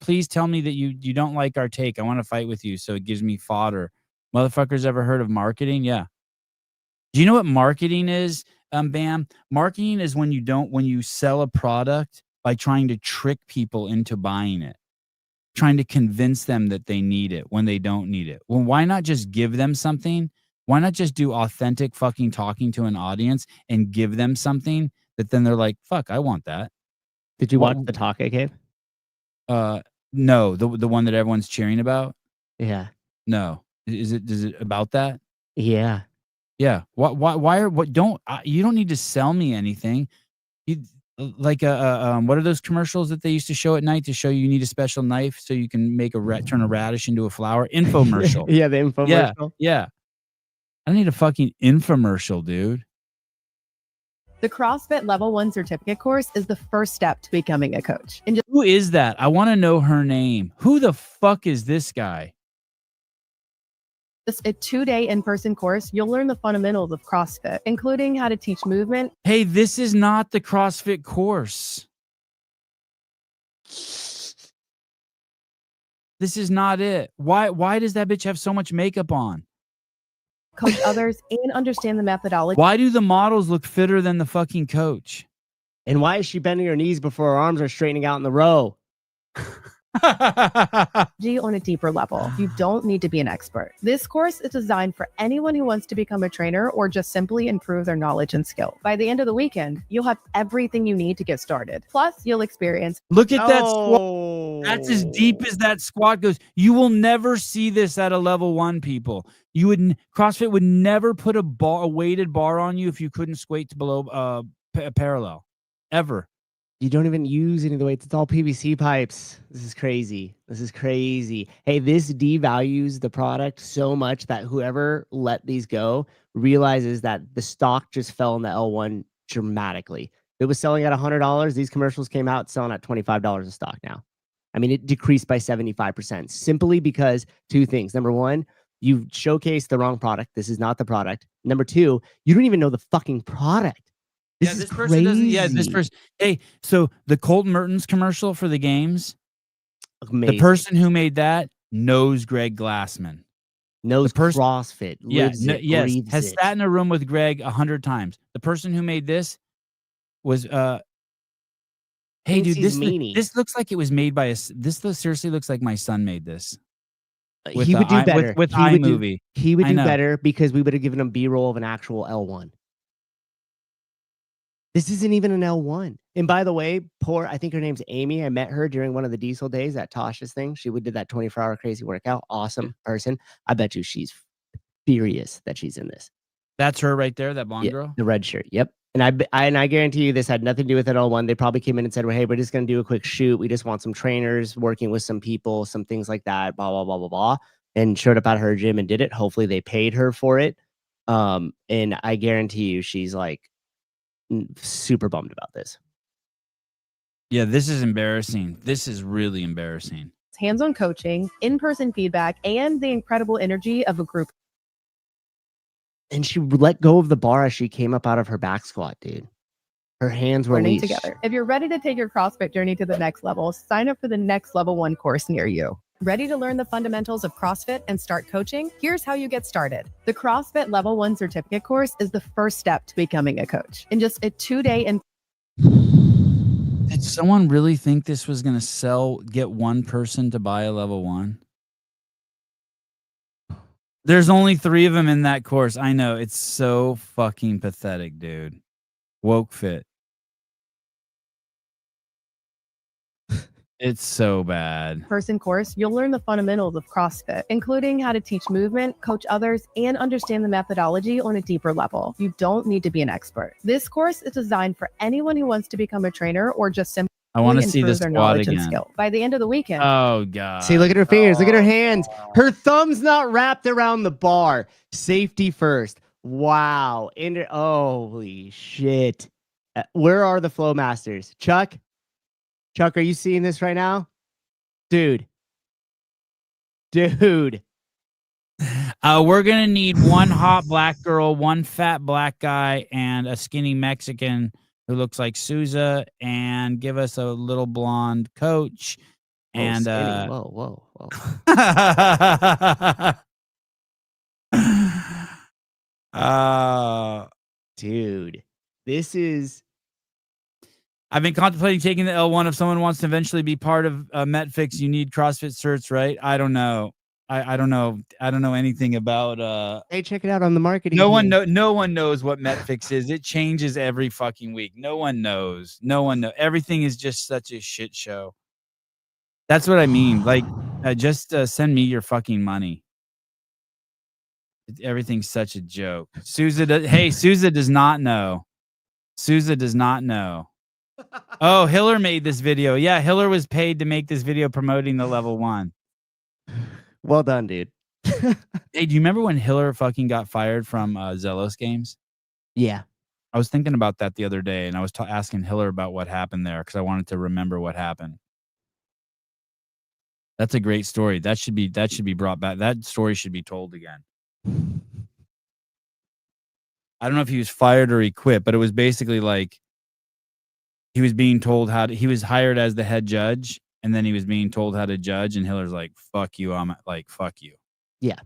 Please tell me that you don't like our take. I want to fight with you so it gives me fodder. Motherfuckers ever heard of marketing? Yeah. Do you know what marketing is? Bam. Marketing is when you sell a product by trying to trick people into buying it. Trying to convince them that they need it when they don't need it. Well, why not just give them something? Why not just do authentic fucking talking to an audience and give them something that then they're like, fuck, I want that. Did you watch the Take Cave? No, the one that everyone's cheering about? Yeah. No. Is it about that? Yeah. Yeah. You don't need to sell me anything. What are those commercials that they used to show at night to show you need a special knife so you can make turn a radish into a flower? Infomercial. Yeah, the infomercial. Yeah. I don't need a fucking infomercial, dude. The CrossFit Level 1 certificate course is the first step to becoming a coach. And Who is that? I want to know her name. Who the fuck is this guy? just a 2-day in-person course, you'll learn the fundamentals of CrossFit, including how to teach movement. Hey, this is not the CrossFit course. This is not it. Why does that bitch have so much makeup on? Coach others and understand the methodology. Why do the models look fitter than the fucking coach? And why is she bending her knees before her arms are straightening out in the row? On a deeper level. You don't need to be an expert. This course is designed for anyone who wants to become a trainer or just simply improve their knowledge and skill. By the end of the weekend, you'll have everything you need to get started. Plus, you'll experience Look at that That's as deep as that squat goes. You will never see this at a level 1, people. You would CrossFit would never put a weighted bar on you if you couldn't squat to below parallel, ever. You don't even use any of the weights. It's all PVC pipes. This is crazy. This is crazy. Hey, this devalues the product so much that whoever let these go realizes that the stock just fell in the L1 dramatically. It was selling at $100. These commercials came out selling at $25 a stock now. I mean, it decreased by 75% simply because 2 things. Number 1, you showcased the wrong product. This is not the product. Number 2, you don't even know the fucking product. This is person crazy. doesn't. Yeah, this person. Hey, so the Colt Mertens commercial for the games, Amazing. the person who made that knows Greg Glassman. Knows CrossFit. Lives it, yes, breathes has it. sat in a room with Greg 100 times. The person who made this was hey dude, this looks like it was made by seriously looks like my son made this. He would do better with iMovie. He would do better because we would have given him B-roll of an actual L1. This isn't even an L1. And by the way, I think her name's Amy. I met her during one of the diesel days at Tasha's thing. She did that 24-hour crazy workout. Awesome person. I bet you she's furious that she's in this. That's her right there, that blonde girl? The red shirt. Yep. And I guarantee you this had nothing to do with it L1. They probably came in and said, well, hey, we're just going to do a quick shoot. We just want some trainers working with some people, some things like that, blah, blah, blah, blah, blah. And showed up at her gym and did it. Hopefully they paid her for it. And I guarantee you she's like, super bummed about this. Yeah, this is embarrassing. This is really embarrassing. Hands-on coaching, in-person feedback, and the incredible energy of a group. And she let go of the bar as she came up out of her back squat, dude. Her hands were learning together. If you're ready to take your CrossFit journey to the next level, sign up for the next level 1 course near you. Ready to learn the fundamentals of CrossFit and start coaching? Here's how you get started. The CrossFit Level 1 certificate course is the first step to becoming a coach. In just a 2-day Did someone really think this was going to get one person to buy a level 1? There's only 3 of them in that course. I know. It's so fucking pathetic, dude. Woke Fit. It's so bad. person course, you'll learn the fundamentals of CrossFit, including how to teach movement, coach others, and understand the methodology on a deeper level. You don't need to be an expert. This course is designed for anyone who wants to become a trainer or just simply I want to see improve this their squat knowledge and again. skill. By the end of the weekend. Oh, God. See, look at her fingers. Look at her hands. Her thumb's not wrapped around the bar. Safety first. Wow. Holy shit. Where are the flow masters? Chuck? Chuck, are you seeing this right now? Dude. We're going to need 1 hot black girl, 1 fat black guy, and a skinny Mexican who looks like Souza, and give us a little blonde coach. And whoa. Dude, this is... I've been contemplating taking the L1. If someone wants to eventually be part of MetFix, you need CrossFit certs, right? I don't know. I don't know. I don't know anything about. Hey, check it out on the marketing. No one knows what MetFix is. It changes every fucking week. No one knows. Everything is just such a shit show. That's what I mean. Like, just send me your fucking money. Everything's such a joke. Souza does not know. Souza does not know. Oh, Hiller made this video. Yeah, Hiller was paid to make this video promoting the level 1. Well done, dude. Hey, do you remember when Hiller fucking got fired from Zelos Games? Yeah. I was thinking about that the other day, and I was asking Hiller about what happened there because I wanted to remember what happened. That's a great story. That should be brought back. That story should be told again. I don't know if he was fired or he quit, but it was basically like he was being told he was hired as the head judge, and then he was being told how to judge, and Hiller's like, fuck you. I'm like, fuck you. Yeah.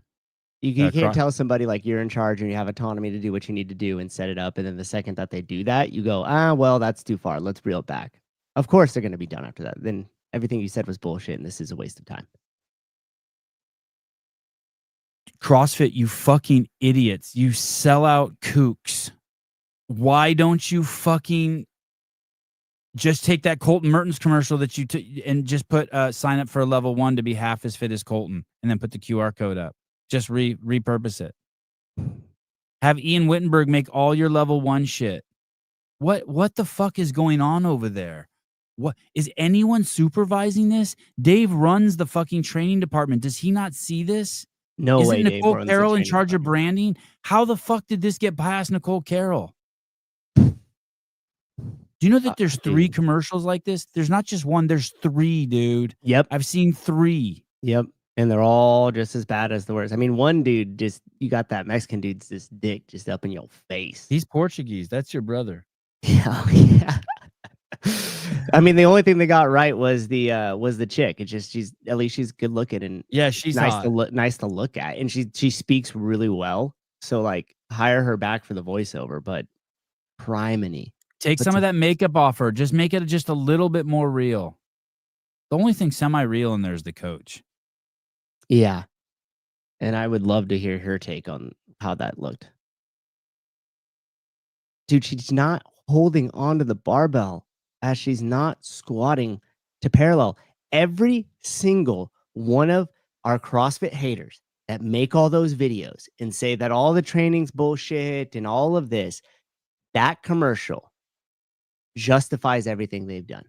You can't tell somebody like you're in charge and you have autonomy to do what you need to do and set it up. And then the second that they do that, you go, well, that's too far. Let's reel it back. Of course they're going to be done after that. Then everything you said was bullshit and this is a waste of time. CrossFit, you fucking idiots. You sell out kooks. Why don't you fucking Just take that Colton Mertens commercial that you took and just put sign up for a level 1 to be half as fit as Colton, and then put the QR code up. Just repurpose it. Have Ian Wittenberg make all your level 1 shit. What the fuck is going on over there? What is anyone supervising this? Dave runs the fucking training department. Does he not see this? No way. Isn't Dave Nicole runs the Carroll in training charge of department. branding? How the fuck did this get past Nicole Carroll? Do you know that there's 3 dude. commercials like this? There's not just one, there's 3, dude. Yep. I've seen 3. Yep. And they're all just as bad as the worst. I mean, one dude you got that Mexican dude's this dick just up in your face. He's Portuguese. That's your brother. Yeah. I mean, the only thing they got right was the chick. It's just at least she's good looking and Yeah, she's nice hot. nice to look at, and she speaks really well. So like, hire her back for the voiceover, but Primony. Take But some of to- that makeup off her. Just make it just a little bit more real. The only thing semi-real in there is the coach. Yeah. And I would love to hear her take on how that looked. Dude, she's not holding onto the barbell as she's not squatting to parallel. Every single one of our CrossFit haters that make all those videos and say that all the training's bullshit and all of this, that commercial justifies everything they've done.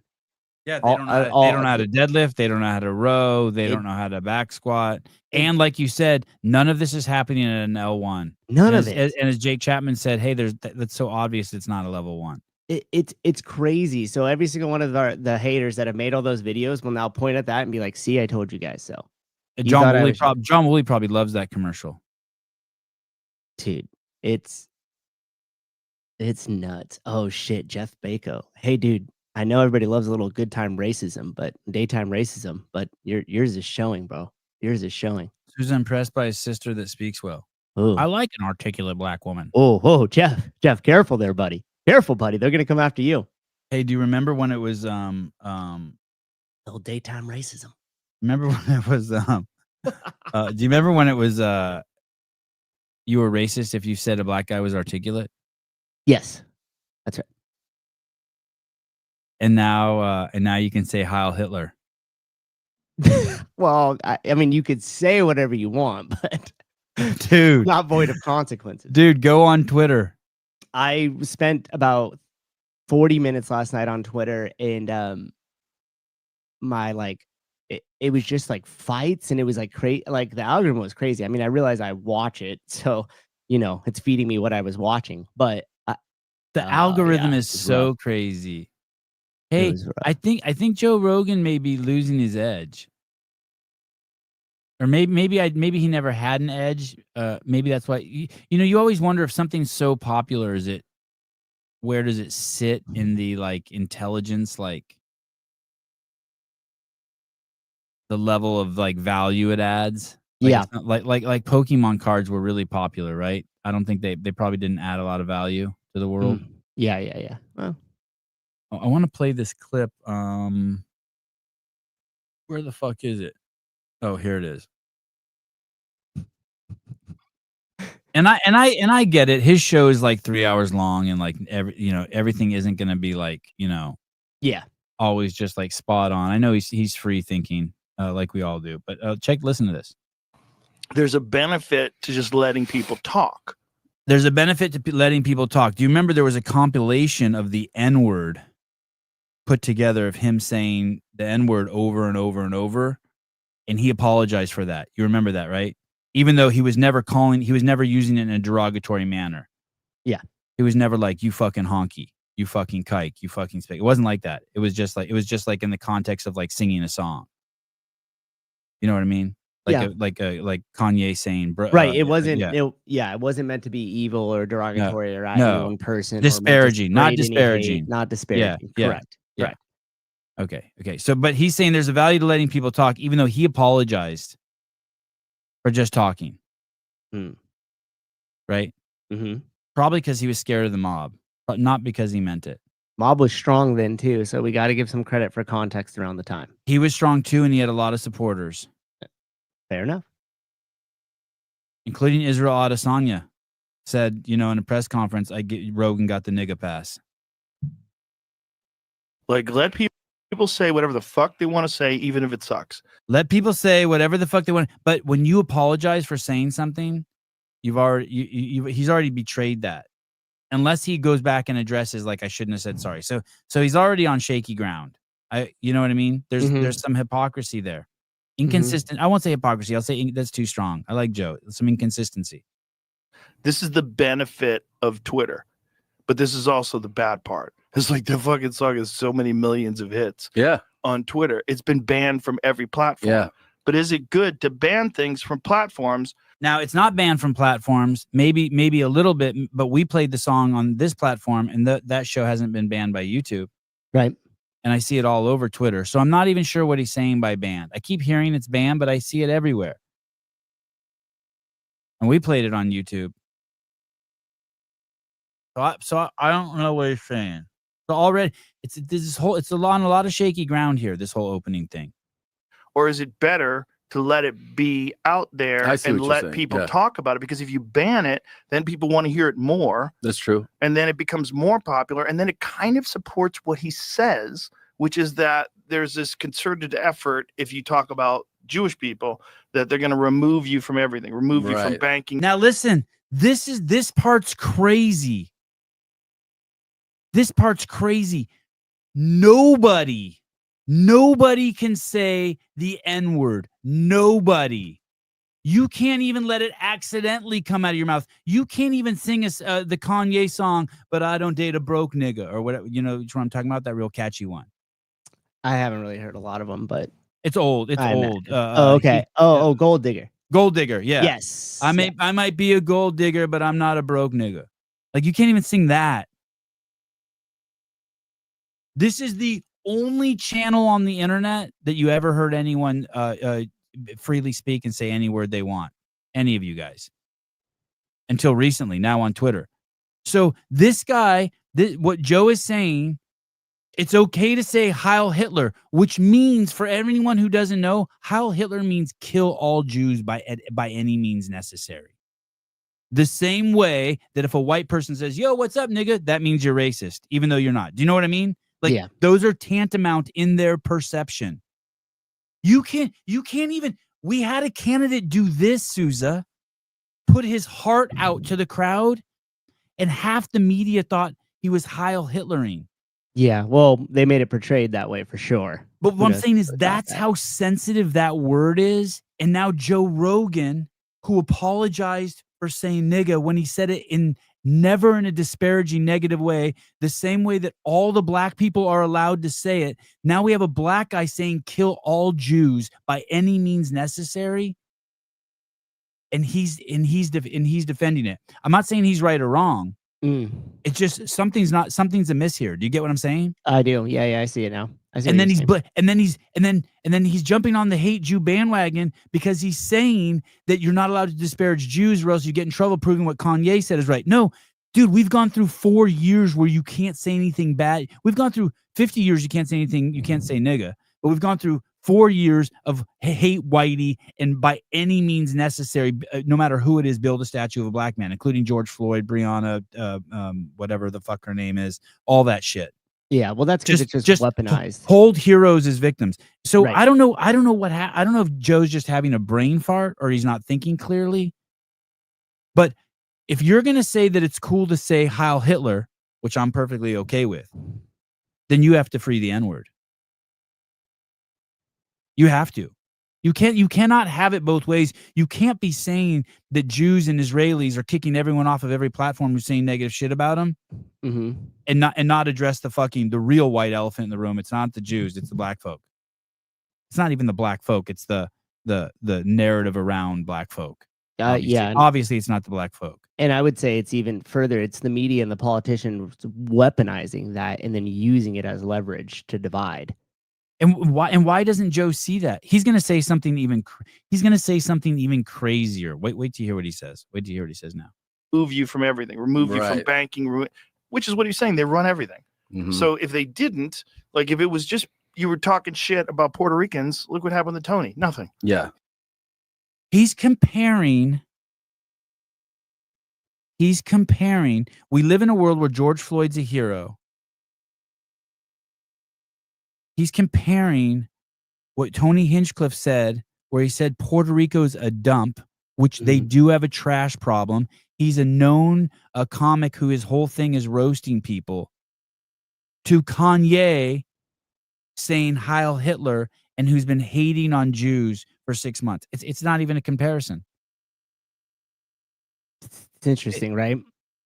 Yeah, they don't know how to deadlift. They don't know how to row. They It- don't know how to back squat. And like you said, none of this is happening at an L1. None and of it. And as Jake Chapman said, hey, that's so obvious it's not a level 1. It's crazy. So every single one of the haters that have made all those videos will now point at that and be like, "See, I told you guys so." John Woolley probably loves that commercial. Dude, it's nuts. Oh shit, Jeff Bako. Hey, dude, I know everybody loves a little good time racism, but daytime racism, but yours is showing, bro. Yours is showing. Who's impressed by his sister that speaks well? Ooh. I like an articulate black woman. Oh, Jeff, careful there, buddy. Careful, buddy. They're gonna come after you. Hey, do you remember when it was Little daytime racism. remember when it was do you remember when it was you were racist if you said a black guy was articulate? Yes, that's right. And now you can say Heil Hitler. Well, I mean, you could say whatever you want, but Dude, not void of consequences. dude, go on Twitter. I spent about 40 minutes last night on Twitter, and my it was just like fights, and it was like crazy. Like the algorithm was crazy. I mean, I realized I watch it, so it's feeding me what I was watching. But The algorithm yeah, is it was so rough. crazy. It Hey, was rough. I think Joe Rogan may be losing his edge. Or maybe he never had an edge. Maybe that's why you always wonder if something's so popular, where does it sit in the like intelligence, like the level of like value it adds? Like, Yeah. it's not like Pokemon cards were really popular, right? I don't think they probably didn't add a lot of value to the world. Yeah. Well, I want to play this clip. Where the fuck is it? Oh, here it is. And I get it. His show is like 3 hours long, and like everything isn't going to be like yeah. always just like spot on. I know he's free thinking, like we all do. But listen to this. There's a benefit to just letting people talk. There's a benefit to letting people talk. Do you remember there was a compilation of the N-word put together of him saying the N-word over and over and over, and he apologized for that? You remember that, right? Even though he was never using it in a derogatory manner. Yeah. He was never like, you fucking honky, you fucking kike, you fucking spick. It wasn't like that. It was just like in the context of like singing a song. You know what I mean? Like Kanye saying, bro. Right. It wasn't. Yeah. It wasn't meant to be evil or derogatory or at no. any one person. Disparaging, not Not disparaging. disparaging. Yeah. Correct. Yeah. Correct. Okay. So, but he's saying there's a value to letting people talk, even though he apologized for just talking. Right? Mm-hmm. Probably because he was scared of the mob, but not because he meant it. Mob was strong then too, so we got to give some credit for context around the time. He was strong too, and he had a lot of supporters, Fair enough. including Israel Adesanya. Said, in a press conference, Rogan got the nigga pass. Like, let people say whatever the fuck they want to say, even if it sucks. Let people say whatever the fuck they want. But when you apologize for saying something, he's already betrayed that. Unless he goes back and addresses, like, I shouldn't have said sorry. So he's already on shaky ground. You know what I mean? There's some hypocrisy there. Inconsistent. I won't say hypocrisy. I'll say that's too strong. I like Joe. Some inconsistency. This is the benefit of Twitter, but this is also the bad part. It's like the fucking song has so many millions of hits. Yeah. On Twitter, it's been banned from every platform. Yeah. But is it good to ban things from platforms? Now, it's not banned from platforms, maybe a little bit, but we played the song on this platform, and that show hasn't been banned by YouTube. Right. And I see it all over Twitter. So I'm not even sure what he's saying by banned. I keep hearing it's banned, but I see it everywhere. And we played it on YouTube. So I don't know what he's saying. So already, it's a lot of shaky ground here, this whole opening thing. Or is it better to let it be out there and let people talk about it? Because if you ban it, then people want to hear it more. That's true. And then it becomes more popular. And then it kind of supports what he says, which is that there's this concerted effort, if you talk about Jewish people, that they're going to remove you from everything, remove you from banking. Now, listen, this part's crazy. This part's crazy. Nobody can say the N-word. Nobody. You can't even let it accidentally come out of your mouth. You can't even sing the Kanye song, but I don't date a broke nigga, or whatever. You know what I'm talking about? That real catchy one. I haven't really heard a lot of them, but it's old. It's old. Okay. Gold digger. Gold digger. Yeah. Yes. I might be a gold digger, but I'm not a broke nigga. Like, you can't even sing that. This is the only channel on the internet that you ever heard anyone freely speak and say any word they want. Any of you guys. Until recently, now on Twitter. So this guy, what Joe is saying, it's okay to say Heil Hitler, which means, for anyone who doesn't know, Heil Hitler means kill all Jews by any means necessary. The same way that if a white person says, yo, what's up, nigga? That means you're racist, even though you're not. Do you know what I mean? Like, those are tantamount in their perception. You can't even, we had a candidate do this, Souza, put his heart out to the crowd, and half the media thought he was Heil Hitlering. Yeah, well, they made it portrayed that way for sure. But what I'm saying is that's how sensitive that word is. And now Joe Rogan, who apologized for saying nigga when he said it never in a disparaging negative way, the same way that all the black people are allowed to say it. Now we have a black guy saying kill all Jews by any means necessary. And he's defending it. I'm not saying he's right or wrong. It's just something's amiss here. Do you get what I'm saying? I do. Yeah, I see it now. And then he's jumping on the hate Jew bandwagon because he's saying that you're not allowed to disparage Jews or else you get in trouble, proving what Kanye said is right. No, dude, we've gone through 4 years where you can't say anything bad. We've gone through 50 years you can't say anything, you can't say nigga. But we've gone through 4 years of hate whitey, and by any means necessary, no matter who it is, build a statue of a black man, including George Floyd, Breonna, whatever the fuck her name is, all that shit. Yeah, well, that's because it's just weaponized. Hold heroes as victims. So right. I don't know I don't know if Joe's just having a brain fart or he's not thinking clearly. But if you're gonna say that it's cool to say Heil Hitler, which I'm perfectly okay with, then you have to free the N-word. You have to. You cannot have it both ways. You can't be saying that Jews and Israelis are kicking everyone off of every platform who's saying negative shit about them, and not address the real white elephant in the room. It's not the Jews, it's the black folk. It's not even the black folk, it's the narrative around black folk. Obviously it's not the black folk. And I would say it's even further. It's the media and the politicians weaponizing that and then using it as leverage to divide. And why doesn't Joe see that? He's going to say something even crazier. Wait to hear what he says. Wait to hear what he says now. Remove you from everything. Remove you from banking, which is what he's saying. They run everything. So if they didn't, like if it was just you were talking shit about Puerto Ricans, look what happened to Tony. Nothing. Yeah. He's comparing. We live in a world where George Floyd's a hero. He's comparing what Tony Hinchcliffe said, where he said Puerto Rico's a dump, which they do have a trash problem. He's a known comic who his whole thing is roasting people. To Kanye saying Heil Hitler and who's been hating on Jews for 6 months. It's not even a comparison. It's interesting, right?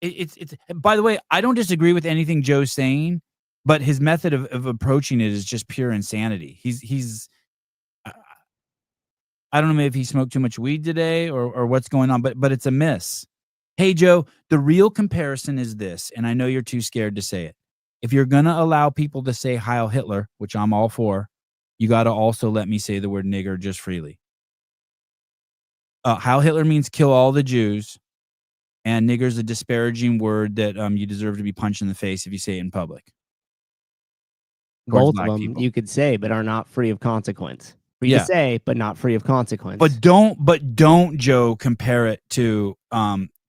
It's by the way, I don't disagree with anything Joe's saying, but his method of approaching it is just pure insanity. He's I don't know if he smoked too much weed today or what's going on, but it's a miss. Hey Joe, the real comparison is this, and I know you're too scared to say it. If you're gonna allow people to say Heil Hitler, which I'm all for, you got to also let me say the word nigger just freely. Heil Hitler means kill all the Jews, and nigger's a disparaging word that you deserve to be punched in the face if you say it in public. Both of them you could say, but are not free of consequence. Free to say, but not free of consequence. But don't Joe compare it to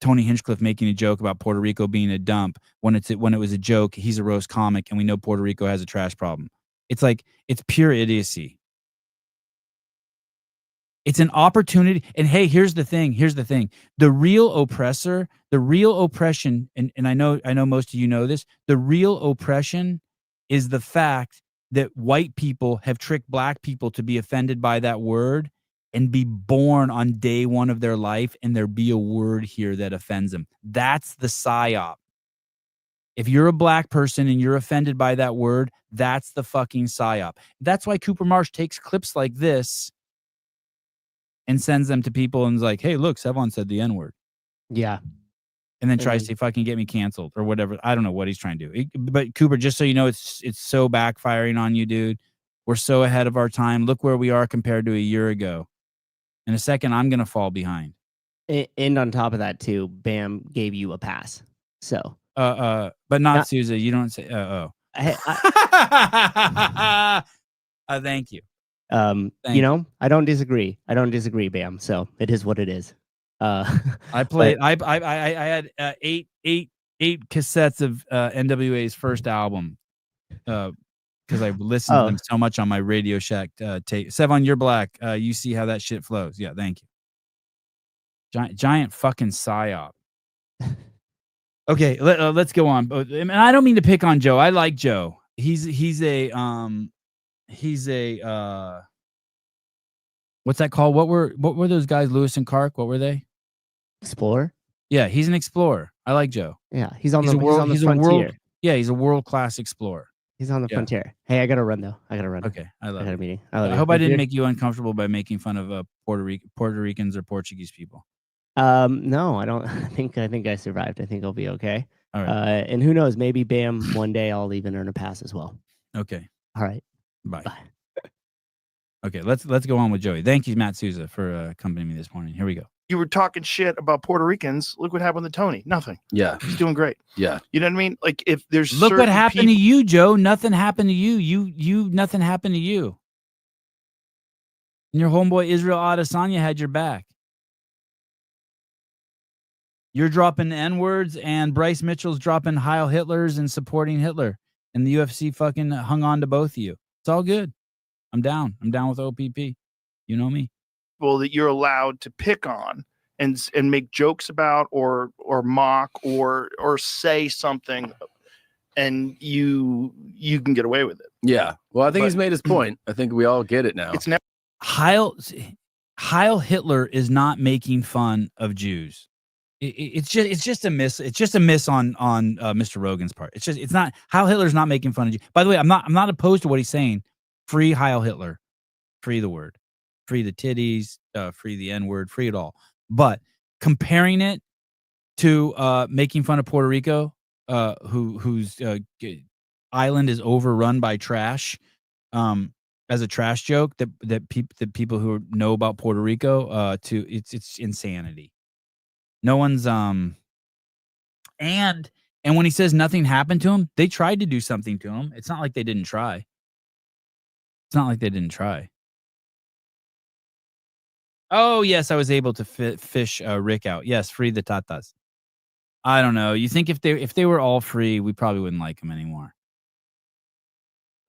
Tony Hinchcliffe making a joke about Puerto Rico being a dump when it was a joke. He's a roast comic, and we know Puerto Rico has a trash problem. It's like it's pure idiocy. It's an opportunity. And hey, here's the thing. The real oppressor, the real oppression, and I know most of you know this, the real oppression is the fact that white people have tricked black people to be offended by that word and be born on day one of their life, and there be a word here that offends them. That's the psyop. If you're a black person and you're offended by that word, that's the fucking psyop. That's why Cooper Marsh takes clips like this and sends them to people and is like, hey, look, Sevon said the N-word. Yeah. And then tries to fucking get me canceled or whatever. I don't know what he's trying to do. But Cooper, just so you know, it's so backfiring on you, dude. We're so ahead of our time. Look where we are compared to a year ago. In a second, I'm going to fall behind. And on top of that, too, Bam gave you a pass. So. But not Sousa. You don't say, thank you. You know, I don't disagree. Bam. So it is what it is. I played. I had eight cassettes of NWA's first album because I listened to them so much on my Radio Shack tape. Sevon, you're black. You see how that shit flows. Yeah, thank you. Giant fucking psyop. Okay, let's go on. And I don't mean to pick on Joe. I like Joe. He's a what's that called? What were those guys? Lewis and Clark. What were they? Explorer. Yeah, he's an explorer. I like Joe. Yeah, he's on the frontier. He's a world-class explorer. He's on the frontier. Hey, I gotta run though. Okay, I love it. A meeting. I hope I didn't make you uncomfortable by making fun of Puerto Ricans or Portuguese people. No, I don't. I think I survived. I think I'll be okay. All right. And who knows? Maybe Bam one day I'll even earn a pass as well. Okay. All right. Bye. Okay, let's go on with Joey. Thank you, Matt Sousa, for accompanying me this morning. Here we go. You were talking shit about Puerto Ricans. Look what happened to Tony. Nothing. Yeah. He's doing great. Yeah. You know what I mean? Like if there's look what happened to you, Joe. Nothing happened to you. You nothing happened to you. And your homeboy Israel Adesanya had your back. You're dropping N-words and Bryce Mitchell's dropping Heil Hitlers and supporting Hitler. And the UFC fucking hung on to both of you. It's all good. I'm down. I'm down with OPP. You know me. Well, that you're allowed to pick on and make jokes about or mock or say something, and you can get away with it. Yeah. Well, I think he's made his point. I think we all get it now. It's never Heil Hitler is not making fun of Jews. It's just a miss. It's just a miss on Mr. Rogan's part. It's not Heil Hitler's not making fun of Jews. By the way, I'm not opposed to what he's saying. Free Heil Hitler. Free the word. Free the titties, free the N-word, free it all. But comparing it to making fun of Puerto Rico, whose island is overrun by trash, as a trash joke that people who know about Puerto Rico, it's insanity. No one's and when he says nothing happened to him, they tried to do something to him. It's not like they didn't try. Oh, yes, I was able to fish Rick out. Yes, free the tatas. I don't know. You think if they were all free, we probably wouldn't like them anymore.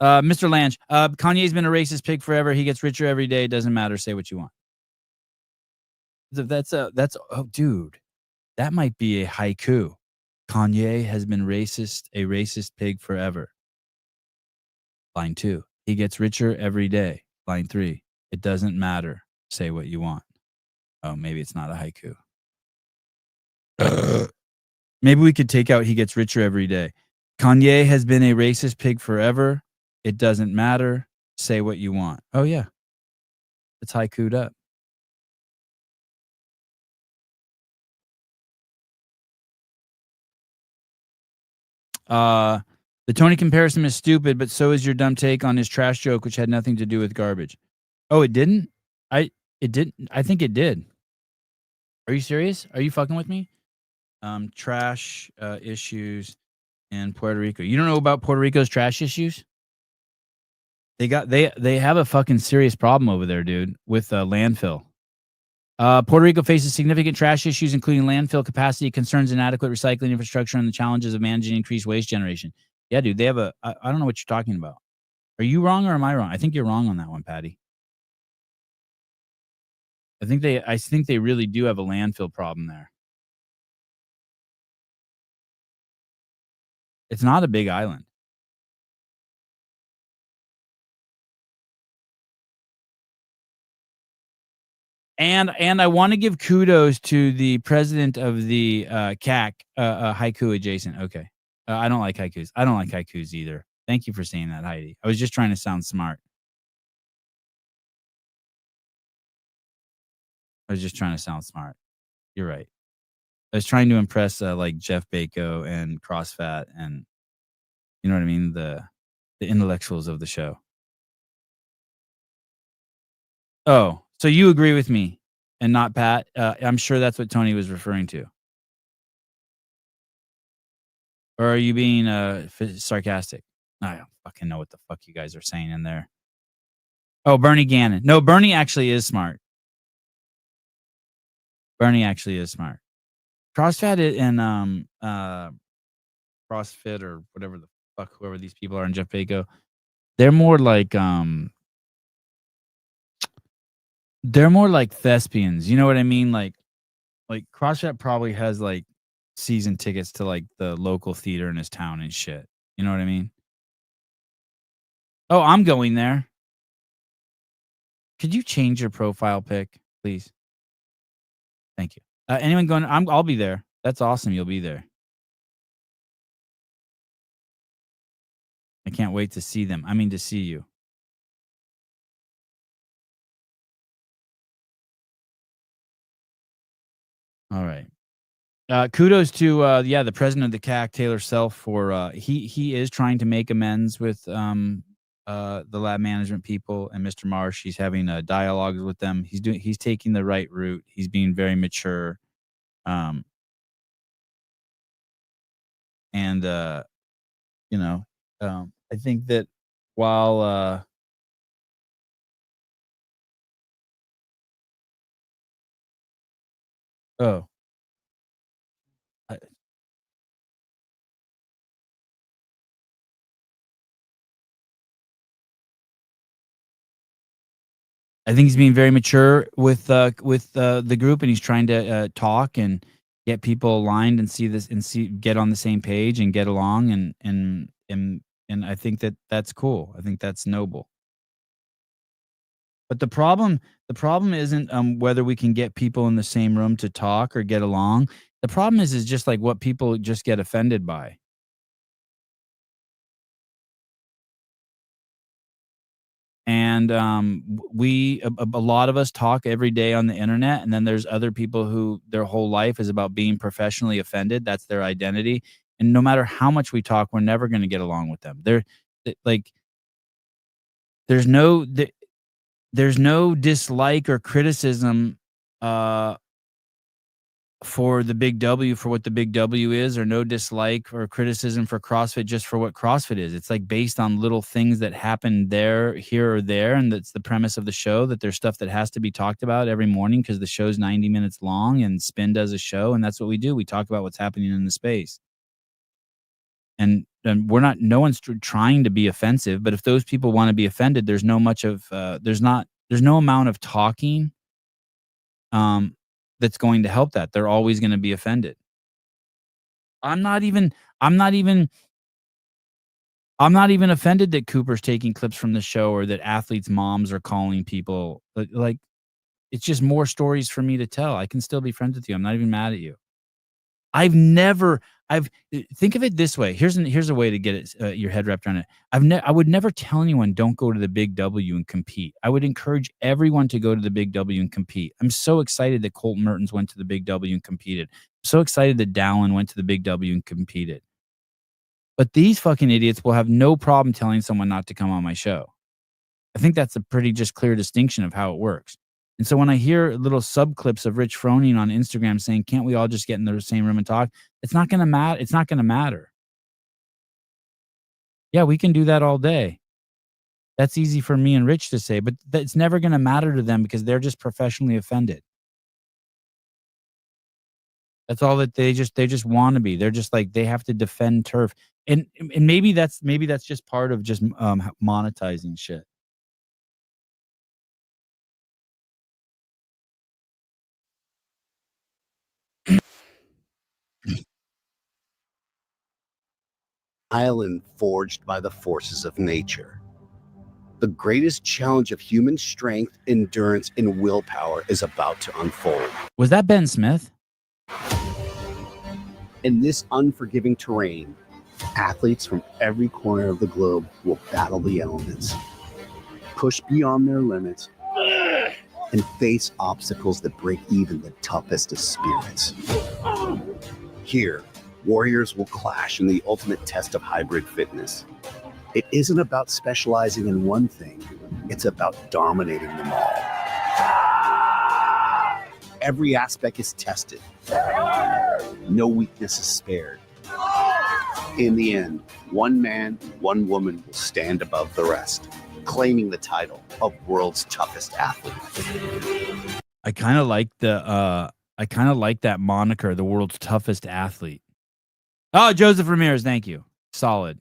Mr. Lange, Kanye's been a racist pig forever. He gets richer every day. Doesn't matter. Say what you want. Oh, dude, that might be a haiku. Kanye has been a racist pig forever. Line 2, he gets richer every day. Line 3, it doesn't matter. Say what you want. Oh, maybe it's not a haiku. Maybe we could take out he gets richer every day. Kanye has been a racist pig forever. It doesn't matter. Say what you want. Oh, yeah. It's haiku'd up. The Tony comparison is stupid, but so is your dumb take on his trash joke, which had nothing to do with garbage. Oh, it didn't? It didn't. I think it did. Are you serious? Are you fucking with me? Trash issues in Puerto Rico. You don't know about Puerto Rico's trash issues? They have a fucking serious problem over there, dude, with landfill. Puerto Rico faces significant trash issues, including landfill capacity, concerns, inadequate recycling infrastructure, and the challenges of managing increased waste generation. Yeah, dude, they have I don't know what you're talking about. Are you wrong or am I wrong? I think you're wrong on that one, Patty. I think they really do have a landfill problem there. It's not a big island. And I want to give kudos to the president of the CAC, haiku adjacent. Okay. I don't like haikus. I don't like haikus either. Thank you for saying that, Heidi. I was just trying to sound smart. You're right. I was trying to impress like Jeff Bako and CrossFat and you know what I mean? The intellectuals of the show. Oh, so you agree with me and not Pat? I'm sure that's what Tony was referring to. Or are you being sarcastic? I don't fucking know what the fuck you guys are saying in there. Oh, Bernie Gannon. No, Bernie actually is smart. CrossFit and CrossFit or whatever the fuck whoever these people are in Jeff Bako, they're more like thespians. You know what I mean? Like CrossFit probably has like season tickets to like the local theater in his town and shit. You know what I mean? Oh, I'm going there. Could you change your profile pic, please? Thank you. Anyone going? I'll be there. That's awesome. You'll be there. I can't wait to see them. I mean, to see you. All right. Kudos to the president of the CAC, Taylor Self, for he is trying to make amends with the lab management people and Mr. Marsh. He's having dialogues with them. He's taking the right route. He's being very mature. And I think that while I think he's being very mature with the group, and he's trying to talk and get people aligned and get on the same page and get along, and I think that's cool. I think that's noble. But the problem isn't whether we can get people in the same room to talk or get along. The problem is just like what people just get offended by. And a lot of us talk every day on the internet, and then there's other people who their whole life is about being professionally offended. That's their identity. And no matter how much we talk, we're never going to get along with them. There's no dislike or criticism for the big W, for what the big W is, or no dislike or criticism for CrossFit just for what CrossFit is. It's like based on little things that happen here or there. And that's the premise of the show, that there's stuff that has to be talked about every morning because the show's 90 minutes long and Spin does a show. And that's what we do. We talk about what's happening in the space. And and we're not. No one's trying to be offensive. But if those people want to be offended, there's no amount of talking, that's going to help that. They're always going to be offended. I'm not even offended that Cooper's taking clips from the show or that athletes' moms are calling people. Like, it's just more stories for me to tell. I can still be friends with you. I'm not even mad at you. Think of it this way. Here's a way to get it, your head wrapped around it. I would never tell anyone don't go to the Big W and compete. I would encourage everyone to go to the Big W and compete. I'm so excited that Colton Mertens went to the Big W and competed. I'm so excited that Dallin went to the Big W and competed. But these fucking idiots will have no problem telling someone not to come on my show. I think that's a pretty just clear distinction of how it works. And so when I hear little sub clips of Rich Froning on Instagram saying, can't we all just get in the same room and talk? It's not going to matter. It's not going to matter. Yeah, we can do that all day. That's easy for me and Rich to say, but it's never going to matter to them because they're just professionally offended. That's all that they just want to be. They're just like, they have to defend turf. And maybe that's just part of just monetizing shit. Island forged by the forces of nature. The greatest challenge of human strength, endurance, and willpower is about to unfold. Was that Ben Smith? In this unforgiving terrain, athletes from every corner of the globe will battle the elements, push beyond their limits, and face obstacles that break even the toughest of spirits. Here, warriors will clash in the ultimate test of hybrid fitness. It isn't about specializing in one thing, it's about dominating them all. Every aspect is tested. No weakness is spared. In the end, one man, one woman will stand above the rest, claiming the title of world's toughest athlete. I kind of like that moniker, the world's toughest athlete. Oh, Joseph Ramirez, thank you. Solid.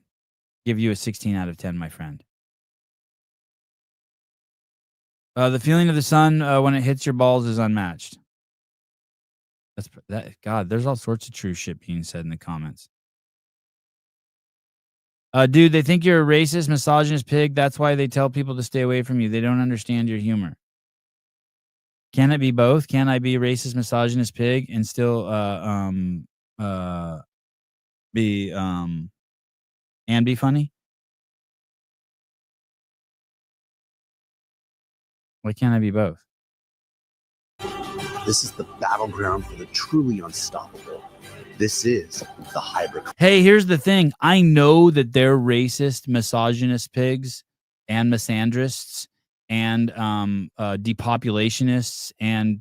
Give you a 16 out of 10, my friend. The feeling of the sun when it hits your balls is unmatched. God, there's all sorts of true shit being said in the comments. Dude, they think you're a racist, misogynist pig. That's why they tell people to stay away from you. They don't understand your humor. Can it be both? Can I be a racist, misogynist pig and still be funny? Why can't I be both? This is the battleground for the truly unstoppable. This is the hybrid. Hey, here's the thing. I know that they're racist, misogynist pigs and misandrists and depopulationists and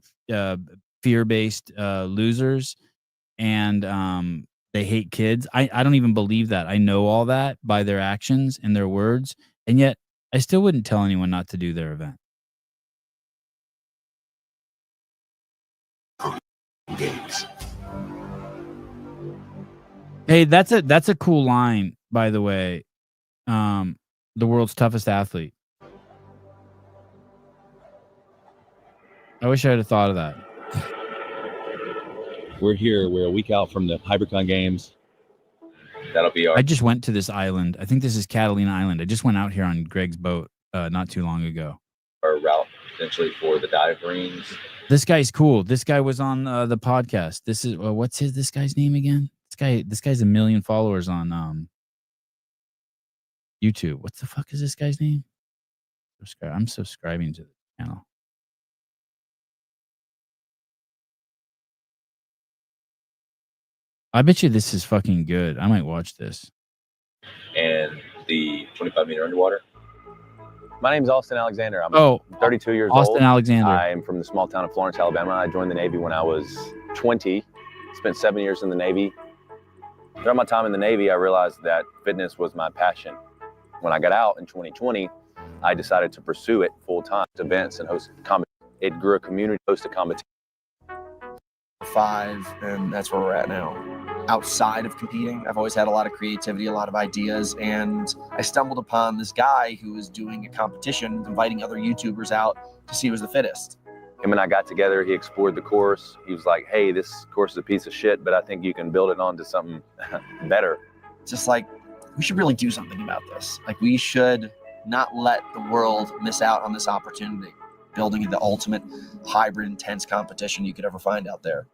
fear-based losers and they hate kids. I don't even believe that. I know all that by their actions and their words, and yet I still wouldn't tell anyone not to do their event. Games. Hey, that's a cool line, by the way. The world's toughest athlete. I wish I had thought of that. We're here. We're a week out from the HybridCon games. That'll be our. I just went to this island. I think this is Catalina Island. I just went out here on Greg's boat not too long ago. Our route essentially for the dive rings. This guy's cool. This guy was on the podcast. This is what's this guy's name again? This guy's 1 million followers on YouTube. What the fuck is this guy's name? I'm subscribing to the channel. I bet you this is fucking good. I might watch this. And the 25-meter underwater. My name's Austin Alexander. I'm 32 years old. Austin Alexander. I am from the small town of Florence, Alabama. I joined the Navy when I was 20. Spent 7 years in the Navy. During my time in the Navy, I realized that fitness was my passion. When I got out in 2020, I decided to pursue it full-time, events and host competitions. It grew a community, hosted competitions. 5, and that's where we're at now. outside of competing. I've always had a lot of creativity, a lot of ideas, and I stumbled upon this guy who was doing a competition, inviting other YouTubers out to see who was the fittest. Him and I got together. He explored the course. He was like, hey, this course is a piece of shit, but I think you can build it onto something better. Just like, we should really do something about this. Like, we should not let the world miss out on this opportunity, building the ultimate hybrid intense competition you could ever find out there.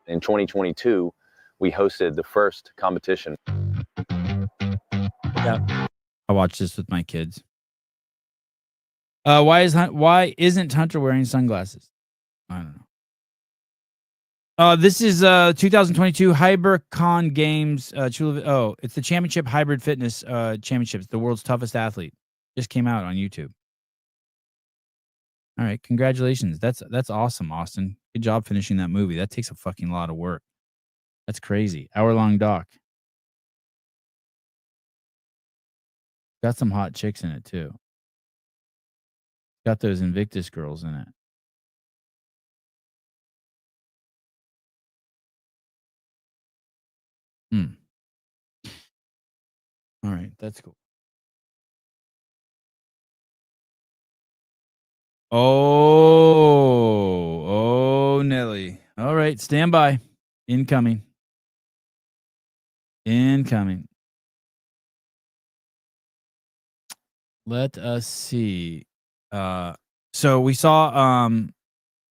In 2022, we hosted the first competition. Yeah, I watched this with my kids. Why isn't Hunter wearing sunglasses? I don't know. This is 2022 HyberCon Games. It's the Championship Hybrid Fitness Championships. The world's toughest athlete just came out on YouTube. All right, congratulations. That's awesome, Austin. Good job finishing that movie. That takes a fucking lot of work. That's crazy. Hour-long doc. Got some hot chicks in it too. Got those Invictus girls in it. All right, that's cool. Oh, Nelly. All right, stand by. Incoming. Let us see. So we saw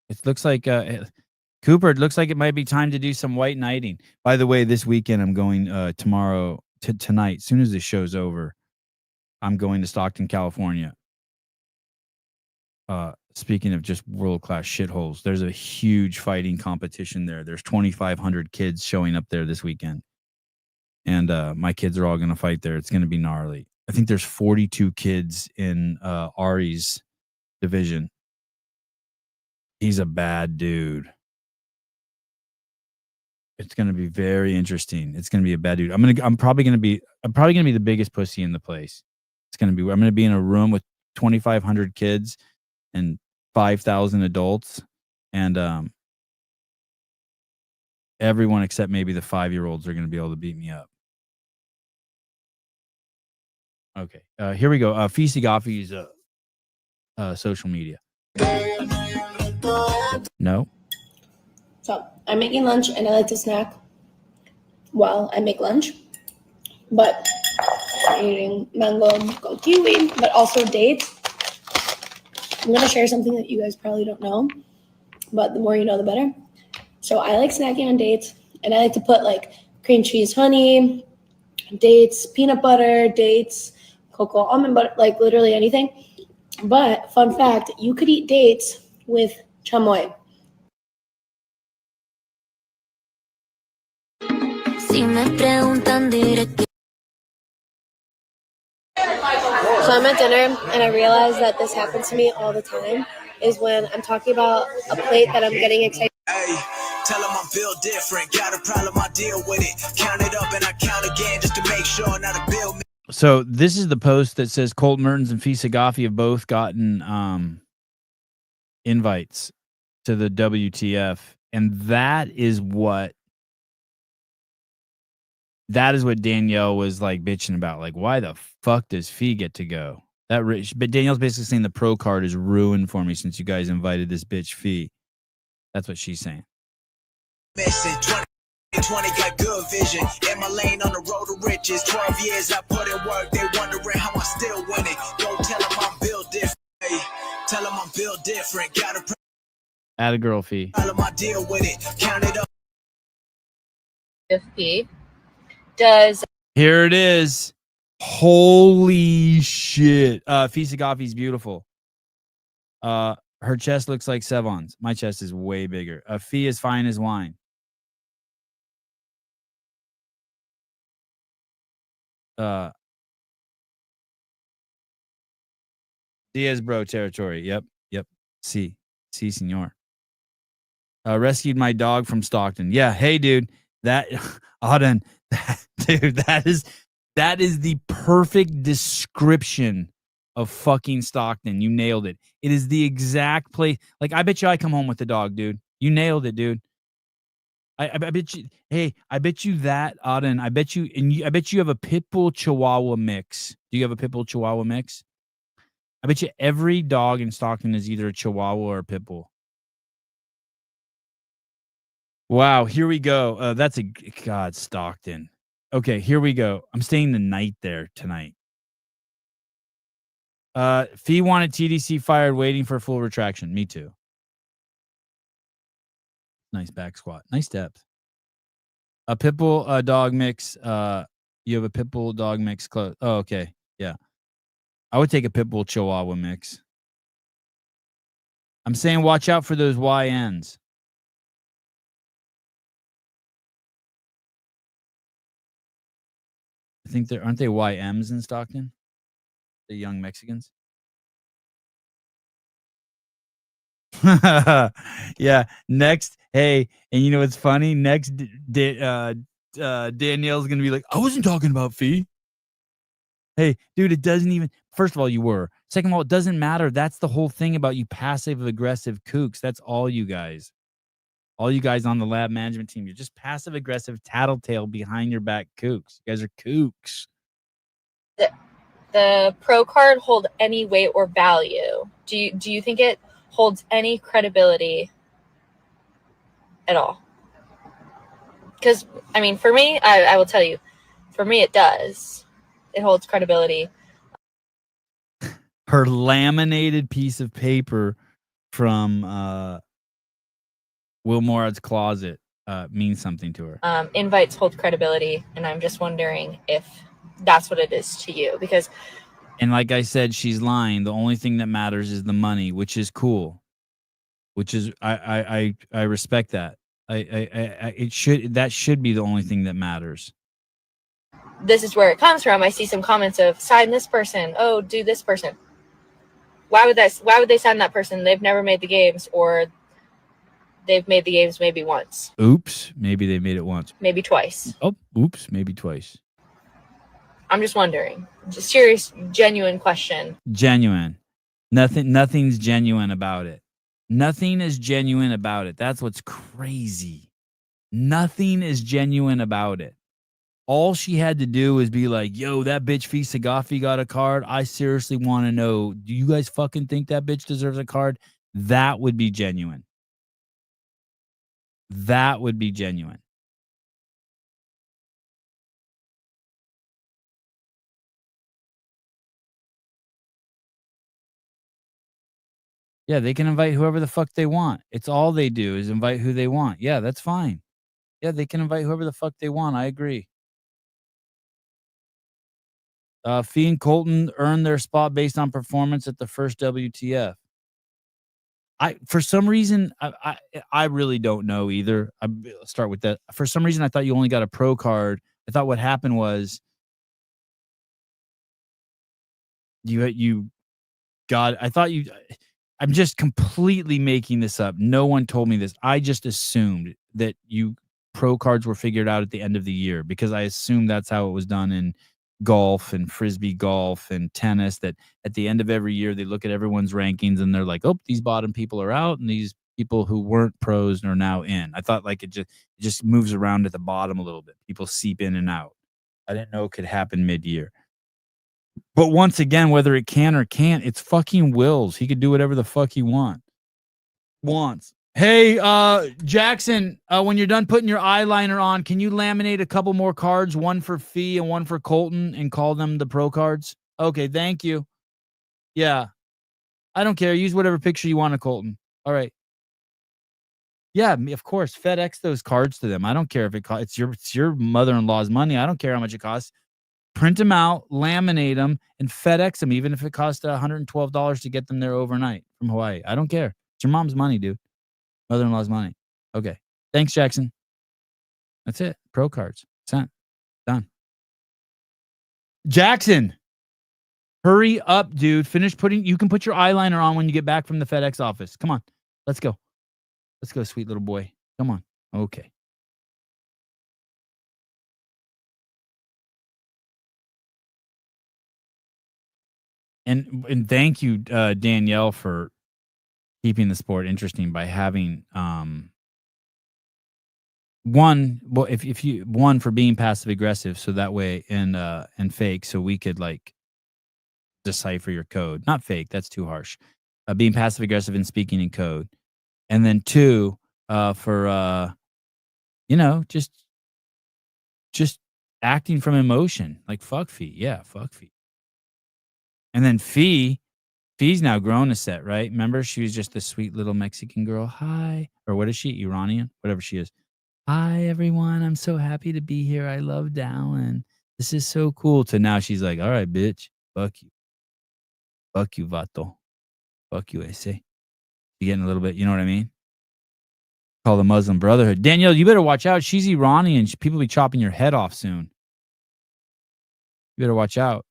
it looks like Cooper, it looks like it might be time to do some white knighting. By the way, this weekend I'm going tonight, as soon as this show's over, I'm going to Stockton, California. Speaking of just world-class shitholes, there's a huge fighting competition there. There's 2,500 kids showing up there this weekend. And my kids are all going to fight there. It's going to be gnarly. I think there's 42 kids in Ari's division. He's a bad dude. It's going to be very interesting. It's going to be a bad dude. I'm probably going to be the biggest pussy in the place. I'm going to be in a room with 2,500 kids and 5,000 adults, and everyone except maybe the 5-year-olds are going to be able to beat me up. Okay, here we go. Feasty Goffy's social media. No. So I'm making lunch and I like to snack while I make lunch, but I'm eating mango, kiwi, but also dates. I'm going to share something that you guys probably don't know, but the more you know, the better. So I like snacking on dates, and I like to put like cream cheese, honey, dates, peanut butter, dates, cocoa almond butter, like literally anything. But fun fact, you could eat dates with chamoy. So I'm at dinner and I realize that this happens to me all the time, is when I'm talking about a plate that I'm getting excited. Hey, tell them I'm built different. Got a problem, I deal with it. Count it up and I count again just to make sure not to build me. So this is the post that says Colt Mertens and Fisa Goffi have both gotten invites to the WTF, and that is what Danielle was like bitching about. Like, why the fuck does Fee get to go? But Danielle's basically saying the pro card is ruined for me since you guys invited this bitch Fee. That's what she's saying. Missing 20 got good vision. In my lane on the road to riches. 12 years I put in work. They wondering how I still winning. Go tell them I'm built different. Hey, tell them I'm built different. Got a Add a girl Fee. problem, I deal with it. Count it up. If P does. Here it is. Holy shit. Fisa Goffi's beautiful. Her chest looks like Sevon's. My chest is way bigger. Fee is fine as wine. Diaz bro territory. Yep. Si, senor. Rescued my dog from Stockton. Yeah. Hey, dude. That Auden. Dude, that is the perfect description of fucking Stockton. You nailed it. It is the exact place. Like, I bet you I come home with the dog, dude. You nailed it, dude. I bet you. Hey, I bet you that, Auden. I bet you, I bet you have a pit bull Chihuahua mix. Do you have a pit bull Chihuahua mix? I bet you every dog in Stockton is either a Chihuahua or a pit bull. Wow, here we go. That's a God, Stockton. Okay, here we go. I'm staying the night there tonight. Fee wanted TDC fired, waiting for full retraction. Me too. Nice back squat. Nice depth. A pit bull dog mix. You have a pit bull dog mix close. Oh, okay. Yeah. I would take a pit bull Chihuahua mix. I'm saying watch out for those YNs. I think there aren't they YMs in Stockton? The young Mexicans. Yeah. Next, hey, and you know what's funny? Next, Danielle's gonna be like, I wasn't talking about Fee. Hey, dude, it doesn't even. First of all, you were. Second of all, it doesn't matter. That's the whole thing about you passive aggressive kooks. That's all you guys. All you guys on the lab management team. You're just passive aggressive tattletale behind your back kooks. You guys are kooks. The pro card hold any weight or value? Do you think it holds any credibility at all? Because I mean, for me, I will tell you, for me, it does. It holds credibility. Her laminated piece of paper from Will Morad's closet means something to her. Invites hold credibility, and I'm just wondering if that's what it is to you. Because, and like I said, she's lying. The only thing that matters is the money, which is cool. Which is I respect that. That should be the only thing that matters. this is where it comes from. I see some comments of sign this person. Oh, do this person. Why would they sign that person? They've never made the games, or they've made the games maybe once. Oops. Maybe they made it once. Maybe twice. Oh, oops. Maybe twice. I'm just wondering. Just serious, genuine question. Genuine. Nothing's genuine about it. Nothing is genuine about it. That's what's crazy. Nothing is genuine about it. All she had to do was be like, yo, that bitch Fee Sagafi got a card. I seriously want to know, do you guys fucking think that bitch deserves a card? That would be genuine. That would be genuine. Yeah, they can invite whoever the fuck they want. It's all they do is invite who they want. Yeah, that's fine. Yeah, they can invite whoever the fuck they want. I agree. Fee and Colton earned their spot based on performance at the first WTF. For some reason, I really don't know either. I'll start with that. For some reason, I thought you only got a pro card. I thought what happened was you got. I thought you. I'm just completely making this up. No one told me this. I just assumed that you pro cards were figured out at the end of the year because I assumed that's how it was done in golf and frisbee golf and tennis, that at the end of every year they look at everyone's rankings and they're like, oh, these bottom people are out and these people who weren't pros are now in. I thought like it just moves around at the bottom a little bit. People seep in and out. I didn't know it could happen mid-year. But once again, whether it can or can't, it's fucking Will's. He could do whatever the fuck he wants. Hey, Jackson, when you're done putting your eyeliner on, can you laminate a couple more cards, one for Fee and one for Colton, and call them the pro cards? Okay, thank you. Yeah. I don't care. Use whatever picture you want of Colton. All right. Yeah, of course. FedEx those cards to them. I don't care if it costs. It's your mother-in-law's money. I don't care how much it costs. Print them out, laminate them, and FedEx them, even if it costs $112 to get them there overnight from Hawaii. I don't care. It's your mom's money, dude. Mother-in-law's money. Okay. Thanks, Jackson. That's it. Pro cards. Sent. Done. Jackson, hurry up, dude. Finish putting. You can put your eyeliner on when you get back from the FedEx office. Come on. Let's go. Let's go, sweet little boy. Come on. Okay. And thank you, Danielle, for keeping the sport interesting by having well, if you one for being passive aggressive, so that way and fake, so we could like decipher your code. Not fake, that's too harsh. Being passive aggressive and speaking in code. And then 2, for just acting from emotion. Like fuck Fee. Yeah, fuck Fee. And then Fee's now grown a set, right? Remember, she was just the sweet little Mexican girl. Hi. Or what is she? Iranian? Whatever she is. Hi everyone. I'm so happy to be here. I love Dallin. This is so cool. To now she's like, all right, bitch. Fuck you. Fuck you, vato. Fuck you, ese. You getting a little bit, you know what I mean? Call the Muslim Brotherhood. Danielle, you better watch out. She's Iranian. People be chopping your head off soon. You better watch out.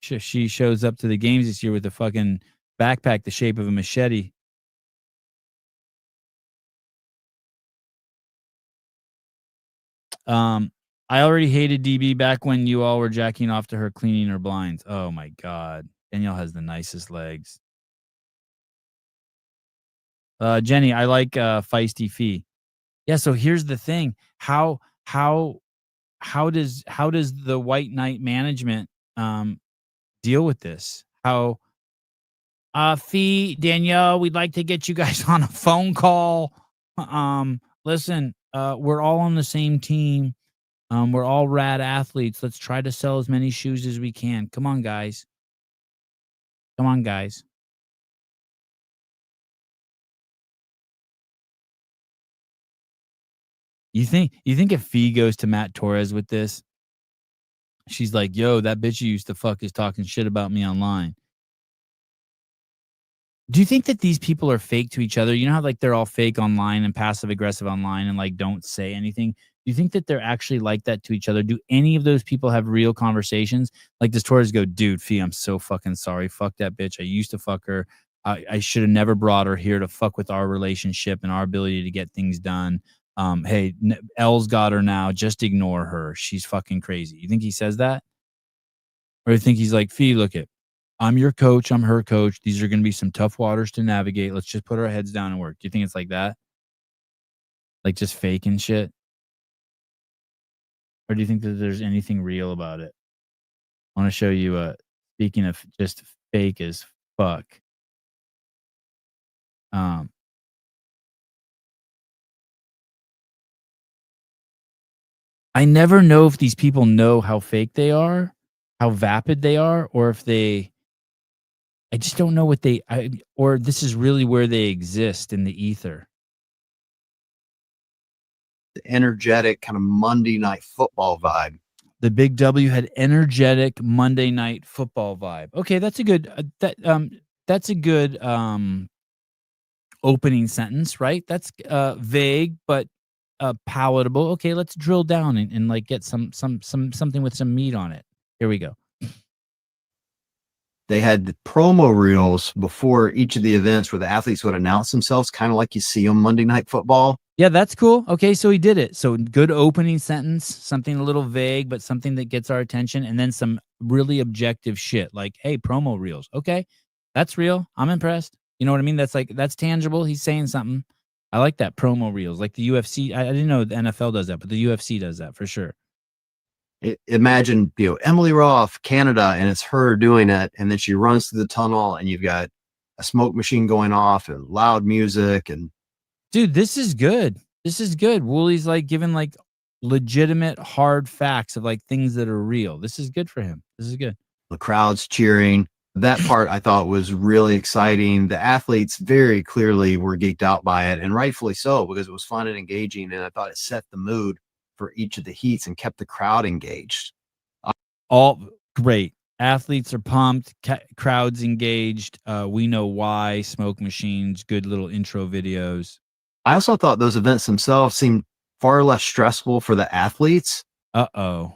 She shows up to the games this year with a fucking backpack the shape of a machete. I already hated DB back when you all were jacking off to her cleaning her blinds. Oh my God. Danielle has the nicest legs. Jenny, I like Feisty Fee. Yeah, so here's the thing. How does the White Knight management deal with this? How Fee, Danielle, we'd like to get you guys on a phone call. Listen, we're all on the same team. We're all rad athletes. Let's try to sell as many shoes as we can. Come on, guys. Come on, guys. You think if Fee goes to Matt Torres with this, she's like, yo, that bitch you used to fuck is talking shit about me online. Do you think that these people are fake to each other? You know how like they're all fake online and passive aggressive online and like don't say anything? Do you think that they're actually like that to each other? Do any of those people have real conversations? Like does Torres go, dude, Fee, I'm so fucking sorry. Fuck that bitch. I used to fuck her. I should have never brought her here to fuck with our relationship and our ability to get things done. Hey, L's got her now. Just ignore her. She's fucking crazy. You think he says that? Or you think he's like, Fee, look it. I'm your coach. I'm her coach. These are going to be some tough waters to navigate. Let's just put our heads down and work. Do you think it's like that? Like just fake and shit? Or do you think that there's anything real about it? I want to show you, speaking of just fake as fuck. I never know if these people know how fake they are, how vapid they are, or if I just don't know what or this is really where they exist in the ether. The energetic kind of Monday Night Football vibe. The Big W had energetic Monday Night Football vibe. Okay, that's a good that's a good opening sentence, right? That's vague but palatable. Okay, let's drill down and like get something with some meat on it. Here we go. They had the promo reels before each of the events where the athletes would announce themselves, kind of like you see on Monday Night Football. Yeah, that's cool. Okay, so he did it. So good opening sentence, something a little vague, but something that gets our attention, and then some really objective shit like, hey, promo reels. Okay, that's real. I'm impressed. You know what I mean? That's tangible. He's saying something. I like that, promo reels. Like the UFC. I didn't know the NFL does that, but the UFC does that for sure. Imagine, Emily Roth, Canada, and it's her doing it, and then she runs through the tunnel, and you've got a smoke machine going off and loud music. And dude, this is good. This is good. Woolie's like giving like legitimate hard facts of like things that are real. This is good for him. This is good. The crowd's cheering. That part I thought was really exciting. The athletes very clearly were geeked out by it, and rightfully so, because it was fun and engaging, and I thought it set the mood for each of the heats and kept the crowd engaged. All great. Athletes are pumped. Crowds engaged. We know why. Smoke machines. Good little intro videos. I also thought those events themselves seemed far less stressful for the athletes. Uh-oh.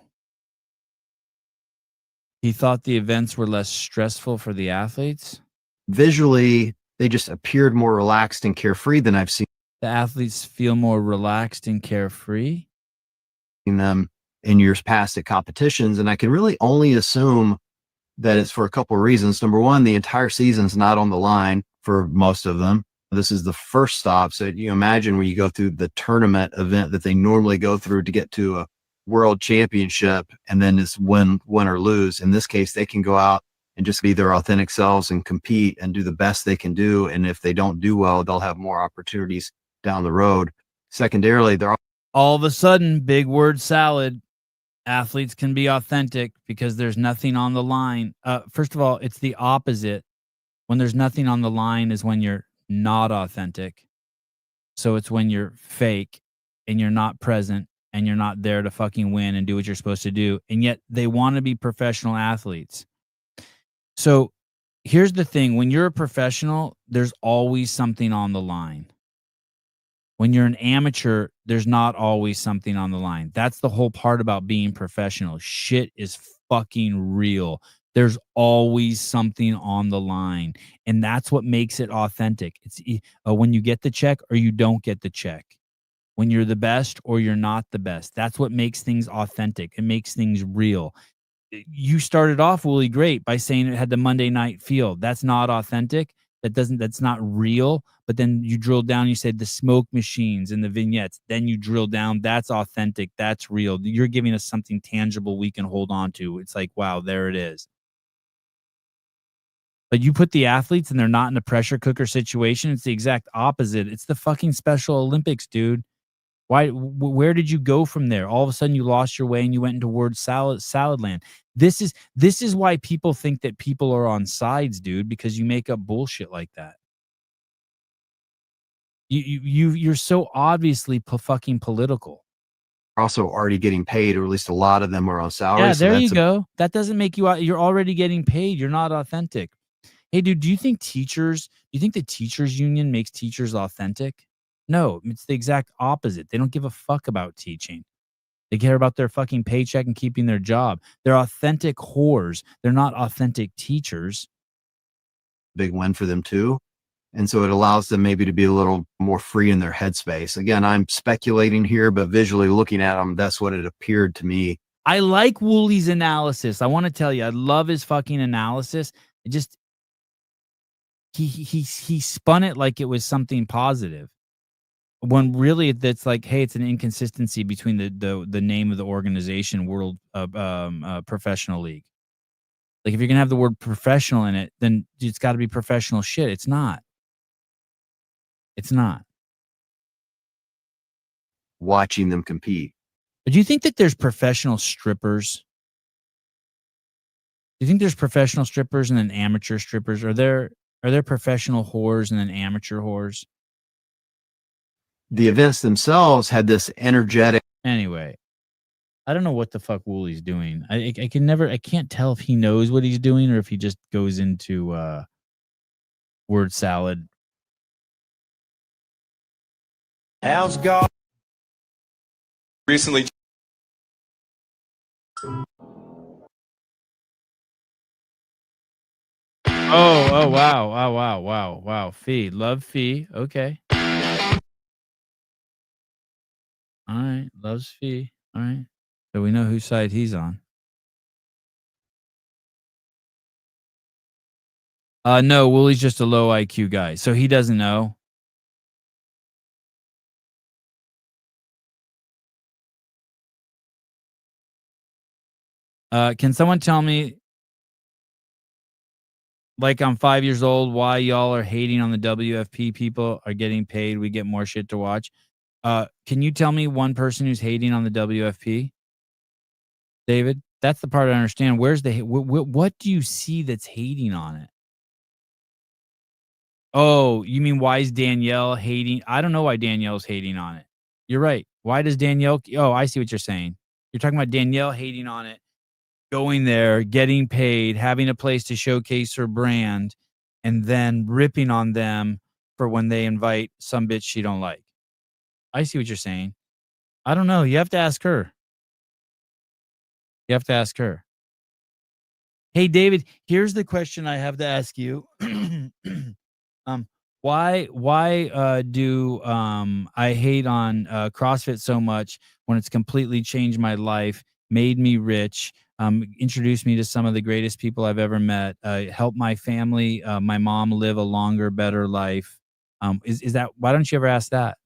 He thought the events were less stressful for the athletes? Visually, they just appeared more relaxed and carefree than I've seen. The athletes feel more relaxed and carefree? Them in years past at competitions, and I can really only assume that it's for a couple of reasons. Number one, the entire season's not on the line for most of them. This is the first stop. So you imagine where you go through the tournament event that they normally go through to get to a world championship, and then it's win or lose. In this case, they can go out and just be their authentic selves and compete and do the best they can do. And if they don't do well, they'll have more opportunities down the road. Secondarily, they're all of a sudden, big word salad. Athletes can be authentic because there's nothing on the line. First of all, it's the opposite. When there's nothing on the line is when you're not authentic. So it's when you're fake and you're not present and you're not there to fucking win and do what you're supposed to do. And yet they want to be professional athletes. So here's the thing. When you're a professional, there's always something on the line. When you're an amateur, there's not always something on the line. That's the whole part about being professional. Shit is fucking real. There's always something on the line. And that's what makes it authentic. It's when you get the check or you don't get the check. When you're the best or you're not the best. That's what makes things authentic. It makes things real. You started off really great by saying it had the Monday night feel. That's not authentic. That's not real. But then you drill down, you said the smoke machines and the vignettes. Then you drill down, that's authentic. That's real. You're giving us something tangible we can hold on to. It's like, wow, there it is. But you put the athletes and they're not in a pressure cooker situation. It's the exact opposite. It's the fucking Special Olympics, dude. Where did you go from there? All of a sudden you lost your way and you went into word salad land. This is why people think that people are on sides, dude, because you make up bullshit like that. You're so obviously fucking political. also already getting paid, or at least a lot of them are on salary. Yeah, so there that's you go. That doesn't make you you're already getting paid. You're not authentic. Hey, dude, do you think the teachers union makes teachers authentic? No, it's the exact opposite. They don't give a fuck about teaching. They care about their fucking paycheck and keeping their job. They're authentic whores. They're not authentic teachers. Big win for them too. And so it allows them maybe to be a little more free in their headspace. Again, I'm speculating here, but visually looking at them, that's what it appeared to me. I like Woolie's analysis. I want to tell you, I love his fucking analysis. It just he spun it like it was something positive. When really that's like, hey, it's an inconsistency between the name of the organization, World Professional League. Like if you're gonna have the word professional in it, then it's got to be professional shit. It's not. It's not. Watching them compete. But do you think that there's professional strippers? Do you think there's professional strippers and then amateur strippers? Are there professional whores and then amateur whores? The events themselves had this energetic. Anyway, I don't know what the fuck Woolie's doing. I can't tell if he knows what he's doing or if he just goes into word salad. How's God recently? Oh, wow. Fee. Love Fee. Okay. All right. Loves Fee. All right. So we know whose side he's on. No, Woolie's just a low IQ guy. So he doesn't know. Can someone tell me, like I'm 5 years old, why y'all are hating on the WFP people are getting paid? We get more shit to watch. Can you tell me one person who's hating on the WFP? David, that's the part I understand. Where's the what do you see that's hating on it? Oh, you mean why is Danielle hating? I don't know why Danielle's hating on it. You're right. Why does Danielle? Oh, I see what you're saying. You're talking about Danielle hating on it, going there, getting paid, having a place to showcase her brand, and then ripping on them for when they invite some bitch she don't like. I see what you're saying. I don't know. You have to ask her. You have to ask her. Hey, David, here's the question I have to ask you. Why do I hate on CrossFit so much when it's completely changed my life, made me rich, introduced me to some of the greatest people I've ever met, helped my family, my mom live a longer, better life. Is that, why don't you ever ask that?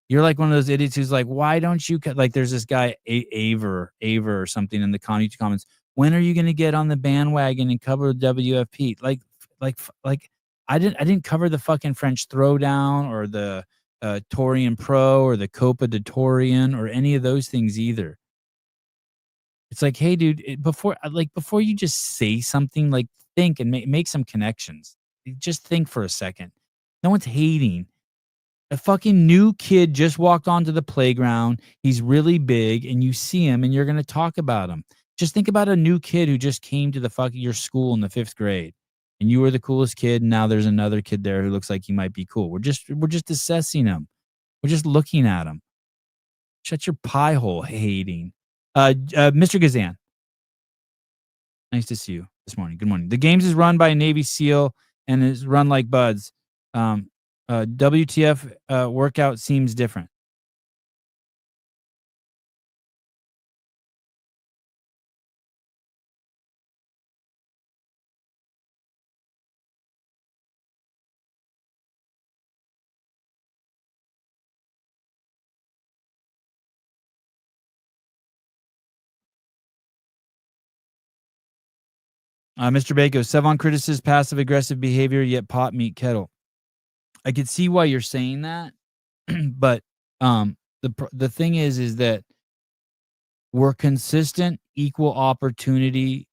You're like one of those idiots who's like, why don't you like, there's this guy, Aver or something in the YouTube comments. When are you going to get on the bandwagon and cover WFP? Like I didn't cover the fucking French Throwdown or the Torian Pro or the Copa de Torian or any of those things either. It's like, hey, dude, before you just say something, like think and make some connections. Just think for a second. No one's hating. A fucking new kid just walked onto the playground. He's really big, and you see him, and you're gonna talk about him. Just think about a new kid who just came to the fucking your school in the 5th grade, and you were the coolest kid. And now there's another kid there who looks like he might be cool. We're just assessing him. We're just looking at him. Shut your pie hole, hating. Mr. Gazan, nice to see you this morning. Good morning. The games is run by a Navy SEAL and is run like buds. WTF workout seems different. Mr. Bako, Sevon criticizes passive aggressive behavior, yet pot meat kettle. I could see why you're saying that, but the thing is that we're consistent, equal opportunity,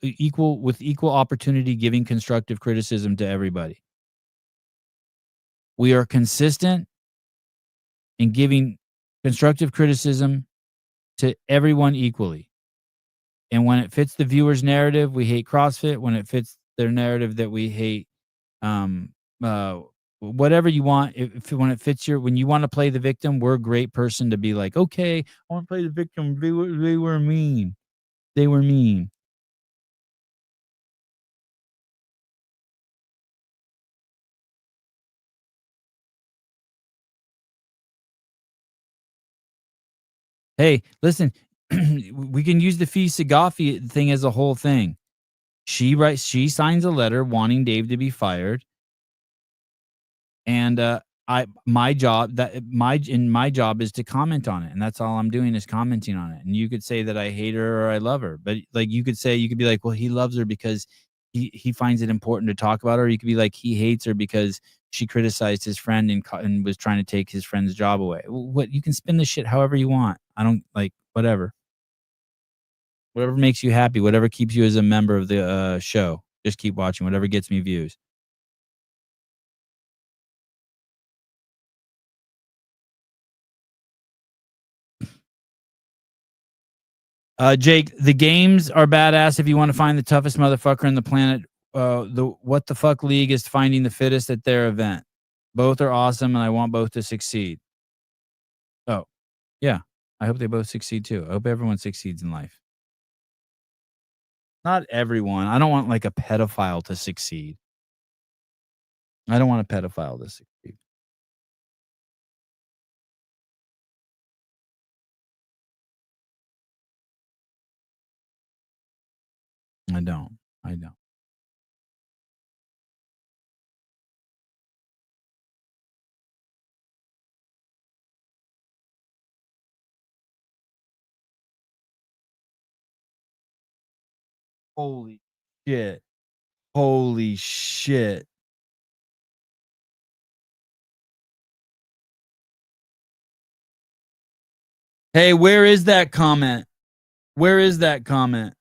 equal opportunity giving constructive criticism to everybody. We are consistent in giving constructive criticism to everyone equally. And when it fits the viewer's narrative, we hate CrossFit. When it fits their narrative that we hate, whatever you want, when it fits when you want to play the victim, we're a great person to be like, okay, I want to play the victim. They were mean. They were mean. Hey, listen, we can use the Fee Sagafi thing as a whole thing. She signs a letter wanting Dave to be fired. And my job is to comment on it, and that's all I'm doing is commenting on it. And you could say that I hate her or I love her, but like you could be like, well, he loves her because he finds it important to talk about her. You could be like, he hates her because she criticized his friend and was trying to take his friend's job away. What, you can spin this shit however you want. I don't like whatever makes you happy, whatever keeps you as a member of the show. Just keep watching, whatever gets me views. Jake, the games are badass if you want to find the toughest motherfucker on the planet. The What the Fuck League is finding the fittest at their event. Both are awesome, and I want both to succeed. Oh, yeah. I hope they both succeed, too. I hope everyone succeeds in life. Not everyone. I don't want, like, a pedophile to succeed. I don't want a pedophile to succeed. I don't. Holy shit. Holy shit. Hey, where is that comment? Where is that comment?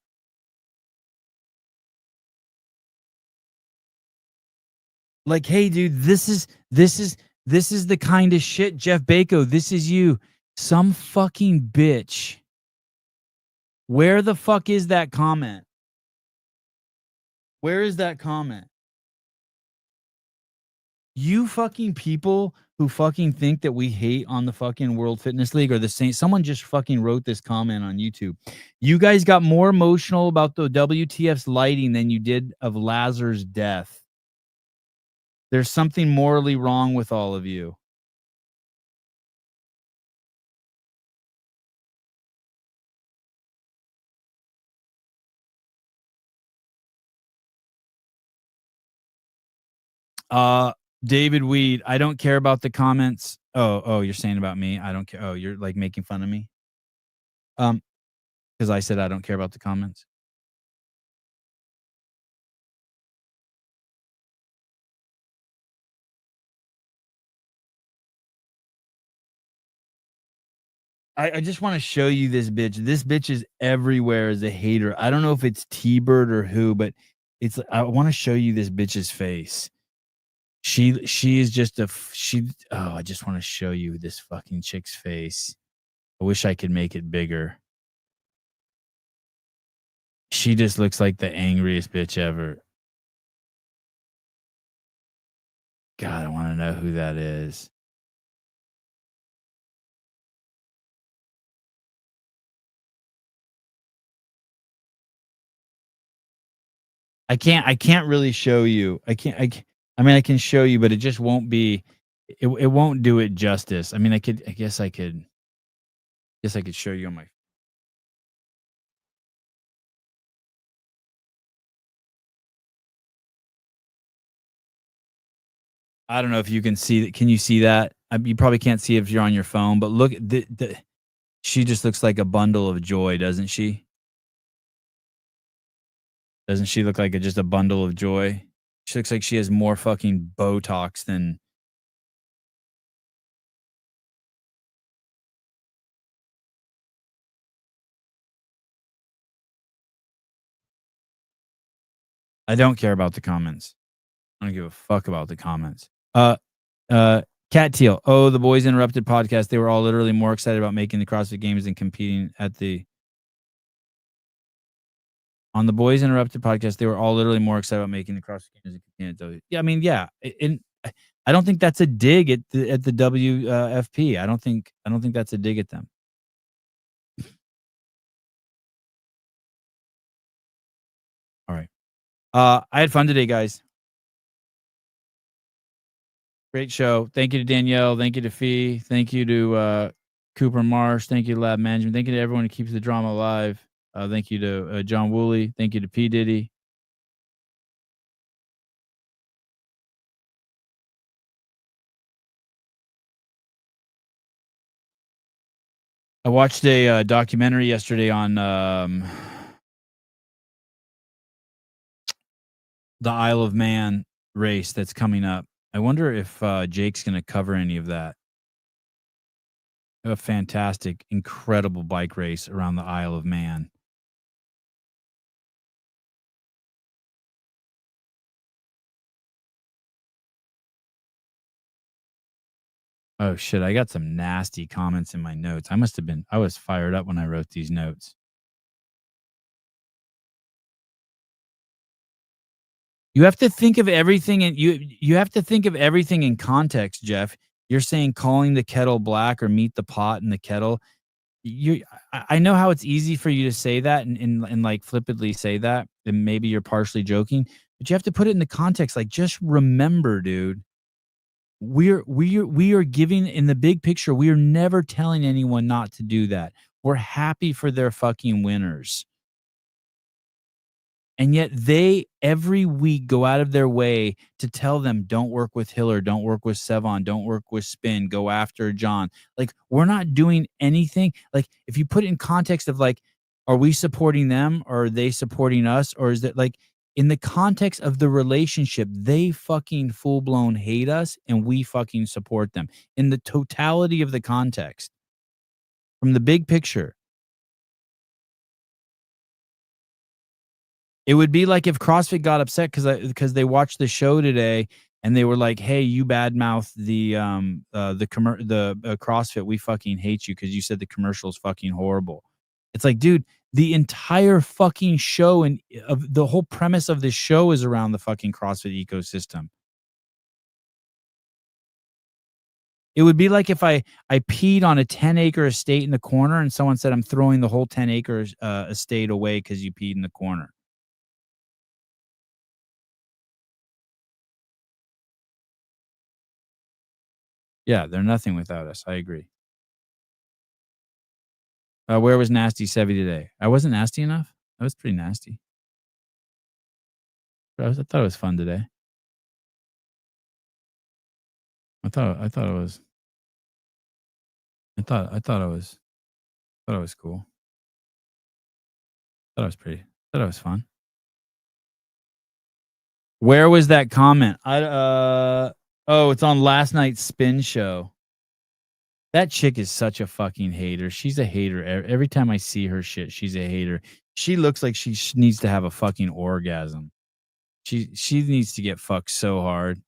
Like, hey, dude, this is the kind of shit, Jeff Bako. This is you. Some fucking bitch. Where the fuck is that comment? Where is that comment? You fucking people who fucking think that we hate on the fucking World Fitness League or the same. Someone just fucking wrote this comment on YouTube. You guys got more emotional about the WTF's lighting than you did of Lazar's death. There's something morally wrong with all of you. David Weed, I don't care about the comments. Oh, you're saying about me. I don't care. Oh, you're like making fun of me. Because I said I don't care about the comments. I just want to show you this bitch. This bitch is everywhere as a hater. I don't know if it's T-Bird or who, but I want to show you this bitch's face. She is just I just want to show you this fucking chick's face. I wish I could make it bigger. She just looks like the angriest bitch ever. God, I want to know who that is. I can't really show you. I mean, I can show you, but it just won't be, it won't do it justice. I mean, I guess I could show you on my. I don't know if you can see that. Can you see that? You probably can't see if you're on your phone, but look, she just looks like a bundle of joy, doesn't she? Doesn't she look like just a bundle of joy? She looks like she has more fucking Botox than. I don't care about the comments. I don't give a fuck about the comments. Cat Teal. Oh, the Boys Interrupted podcast. They were all literally more excited about making the CrossFit Games than competing at the. On the Boys Interrupted podcast, they were all literally more excited about making the CrossFit Games than competing at W. Yeah, I mean, yeah, and I don't think that's a dig at the WFP. I don't think that's a dig at them. All right. I had fun today, guys. Great show. Thank you to Danielle. Thank you to Fee. Thank you to Cooper Marsh. Thank you to Lab Management. Thank you to everyone who keeps the drama alive. Thank you to John Woolley. Thank you to P. Diddy. I watched a documentary yesterday on the Isle of Man race that's coming up. I wonder if Jake's going to cover any of that. A fantastic, incredible bike race around the Isle of Man. Oh shit, I got some nasty comments in my notes. I was fired up when I wrote these notes. You have to think of everything and you have to think of everything in context, Jeff. You're saying calling the kettle black or meet the pot in the kettle. I know how it's easy for you to say that and like flippantly say that, and maybe you're partially joking, but you have to put it in the context. Like, just remember, dude, we are giving in the big picture. We are never telling anyone not to do that. We're happy for their fucking winners. And yet they every week go out of their way to tell them, don't work with Hiller, don't work with Sevon, don't work with Spin, go after John. Like, we're not doing anything. Like, if you put it in context of like, are we supporting them or are they supporting us? Or is it like in the context of the relationship, they fucking full blown hate us and we fucking support them in the totality of the context from the big picture. It would be like if CrossFit got upset because they watched the show today and they were like, "Hey, you badmouth the CrossFit. We fucking hate you because you said the commercial is fucking horrible." It's like, dude, the entire fucking show and of the whole premise of this show is around the fucking CrossFit ecosystem. It would be like if I peed on a 10-acre estate in the corner and someone said, "I'm throwing the whole 10-acre estate away because you peed in the corner." Yeah, they're nothing without us. I agree. Where was Nasty Sevy today? I wasn't nasty enough? I was pretty nasty. I thought it was fun today. I thought it was. I thought it was. Thought it was cool. Thought it was pretty. Thought it was fun. Where was that comment? Oh, it's on last night's spin show. That chick is such a fucking hater. She's a hater. Every time I see her shit, she's a hater. She looks like she needs to have a fucking orgasm. She needs to get fucked so hard.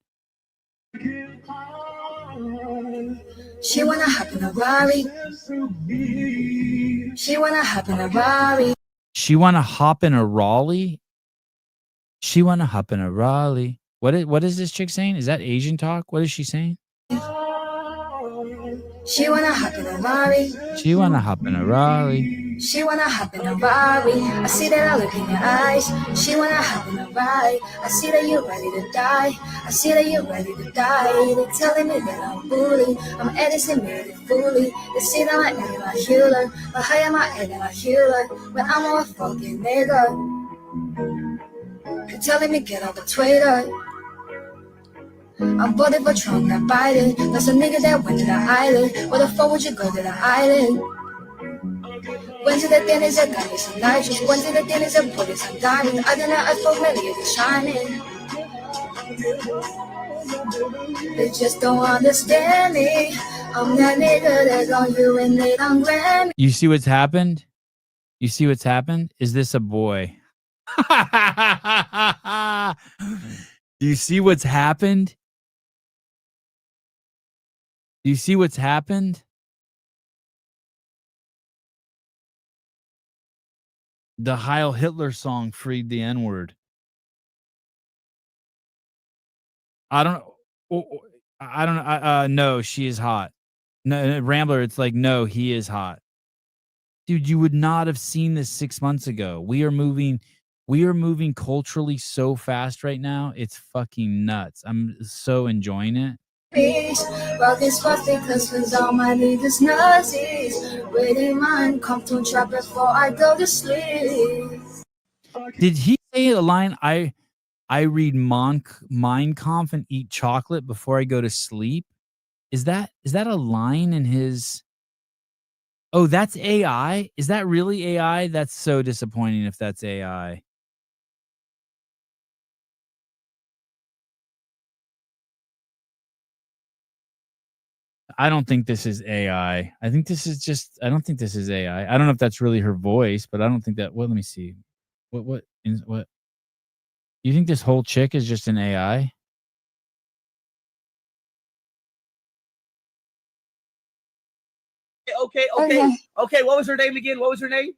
She wanna hop in a Rari. She wanna hop in a Rari. She wanna hop in a Raleigh? She wanna hop in a Raleigh. What is this chick saying? Is that Asian talk? What is she saying? She wanna hop in a Rari. She wanna hop in a Raleigh. She wanna hop in a Rari. I see that look in your eyes. She wanna hop in a ride. I see that you're ready to die. I see that you're ready to die. They're telling me that I'm bully. I'm Edison, made it fully. They say that my head my healer. But how am I head my healer? When I'm a fucking nigga. They're telling me get off the Twitter. I'm voted for Trump, not Biden. That's a nigga that went to the island. Where the fuck would you go to the island? Went to the dentist, I got me some nitrous. Went to the dentist, I put in some diamonds. I did not ask for millions shining. They just don't understand me. I'm that nigga that's on you and they don't grab me. You see what's happened? You see what's happened? Is this a boy? Do you see what's happened? Do you see what's happened? The Heil Hitler song freed the N-word. I don't know. No, she is hot. No, Rambler, it's like, no, he is hot. Dude, you would not have seen this 6 months ago. We are moving culturally so fast right now. It's fucking nuts. I'm so enjoying it. Rock is fast because all my niggas Nazis. Waiting mine, come to trap before I go to sleep. Did he say a line? I read Mein Kampf and eat chocolate before I go to sleep. Is that a line in his? Oh, that's AI. Is that really AI? That's so disappointing if that's AI. I don't think this is AI. I think this is just. I don't think this is AI. I don't know if that's really her voice, but I don't think that. Well, let me see. What? You think this whole chick is just an AI? Okay. What was her name again? What was her name?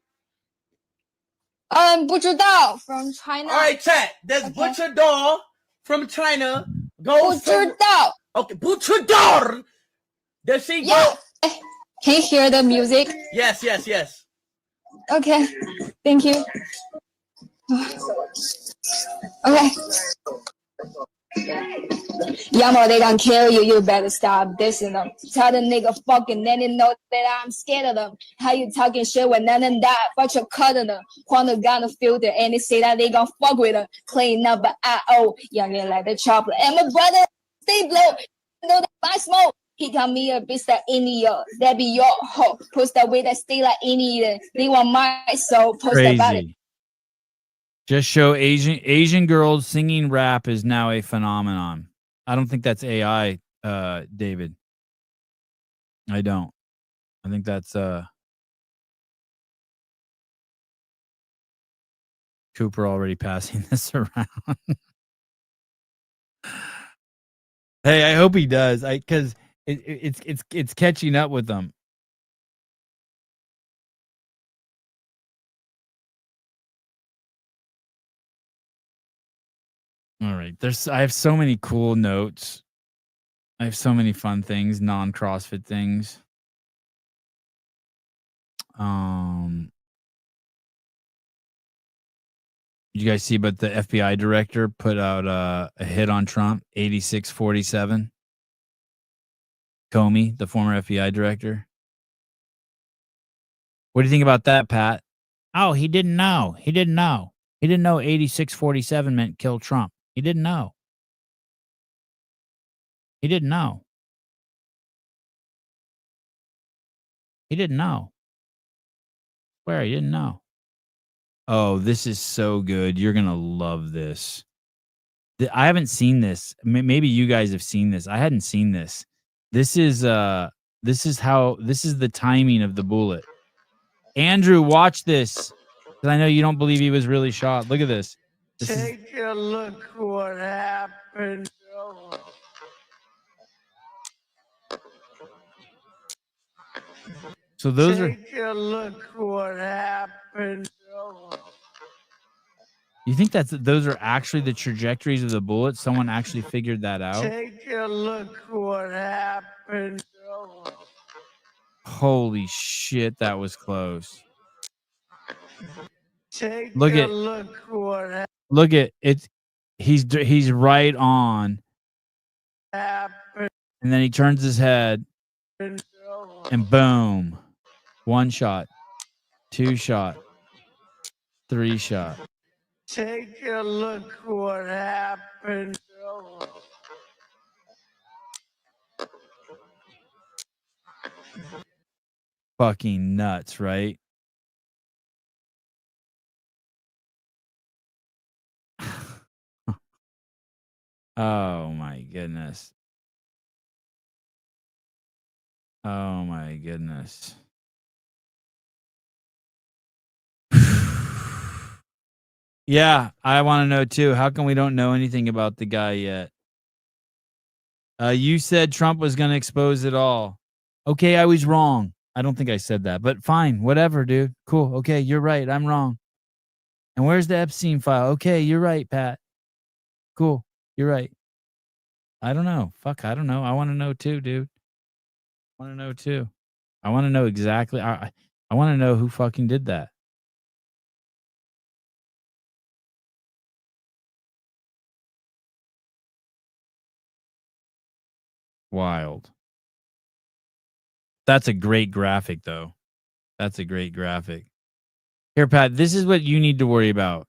不知道 from China. All right, chat. This butcher doll from China goes. 不知道. Okay, butcher doll. Does she go? Yeah. Can you hear the music? Yes. Okay. Thank you. Okay. Yamo, they gonna kill you. You better stop dissing them. Tell the nigga fucking nanny know that I'm scared of them. How you talking shit when none of that? But you're cutting them. Quando gonna filter and they say that they gonna fuck with them. Clean up, but I owe youngin' like the chocolate. And my brother stay blow. Know that I smoke. He got me a bitch that India. That be your hoe. Post that way that stay like Indian. They want my soul. Post about it. Crazy. Just show Asian girls singing rap is now a phenomenon. I don't think that's AI, David. I don't. I think that's Cooper already passing this around. Hey, I hope he does. Because it's catching up with them. All right. I have so many cool notes. I have so many fun things, non-CrossFit things. Did you guys see but the FBI director put out a hit on Trump, 8647? Comey, the former FBI director. What do you think about that, Pat? Oh, he didn't know. He didn't know 8647 meant kill Trump. He didn't know. He didn't know. He didn't know. Swear he didn't know. Oh, this is so good. You're gonna love this. I haven't seen this. Maybe you guys have seen this. I hadn't seen this. This is the timing of the bullet. Andrew, watch this. Because I know you don't believe he was really shot. Look at this. Take a look what happened. So those are. Take a look what happened. You think those are actually the trajectories of the bullets? Someone actually figured that out? Take a look what happened. Holy shit, that was close. Take Look a at look what happened. look at it. He's right on. And then he turns his head and boom. 1 shot, 2 shot, 3 shot. Take a look what happened. Fucking nuts, right? Oh my goodness. Oh my goodness. Yeah, I want to know too. How come we don't know anything about the guy yet? You said Trump was going to expose it all. Okay, I was wrong. I don't think I said that, but fine, whatever, dude. Cool. Okay, you're right. I'm wrong. And where's the Epstein file? Okay, you're right, Pat. Cool. You're right. I don't know. Fuck, I don't know. I want to know too, dude. I want to know too. I want to know exactly. I want to know who fucking did that. Wild. That's a great graphic, though. That's a great graphic. Here, Pat, this is what you need to worry about.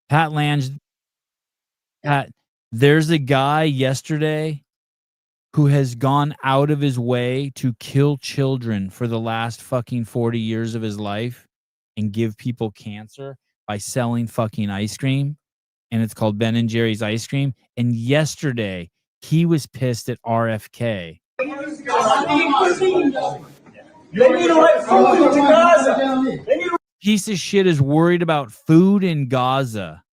Pat Lange. Pat, there's a guy yesterday who has gone out of his way to kill children for the last fucking 40 years of his life and give people cancer by selling fucking ice cream. And it's called Ben and Jerry's ice cream. And yesterday, he was pissed at RFK. They need to let food to Gaza. Piece of shit is worried about food in Gaza.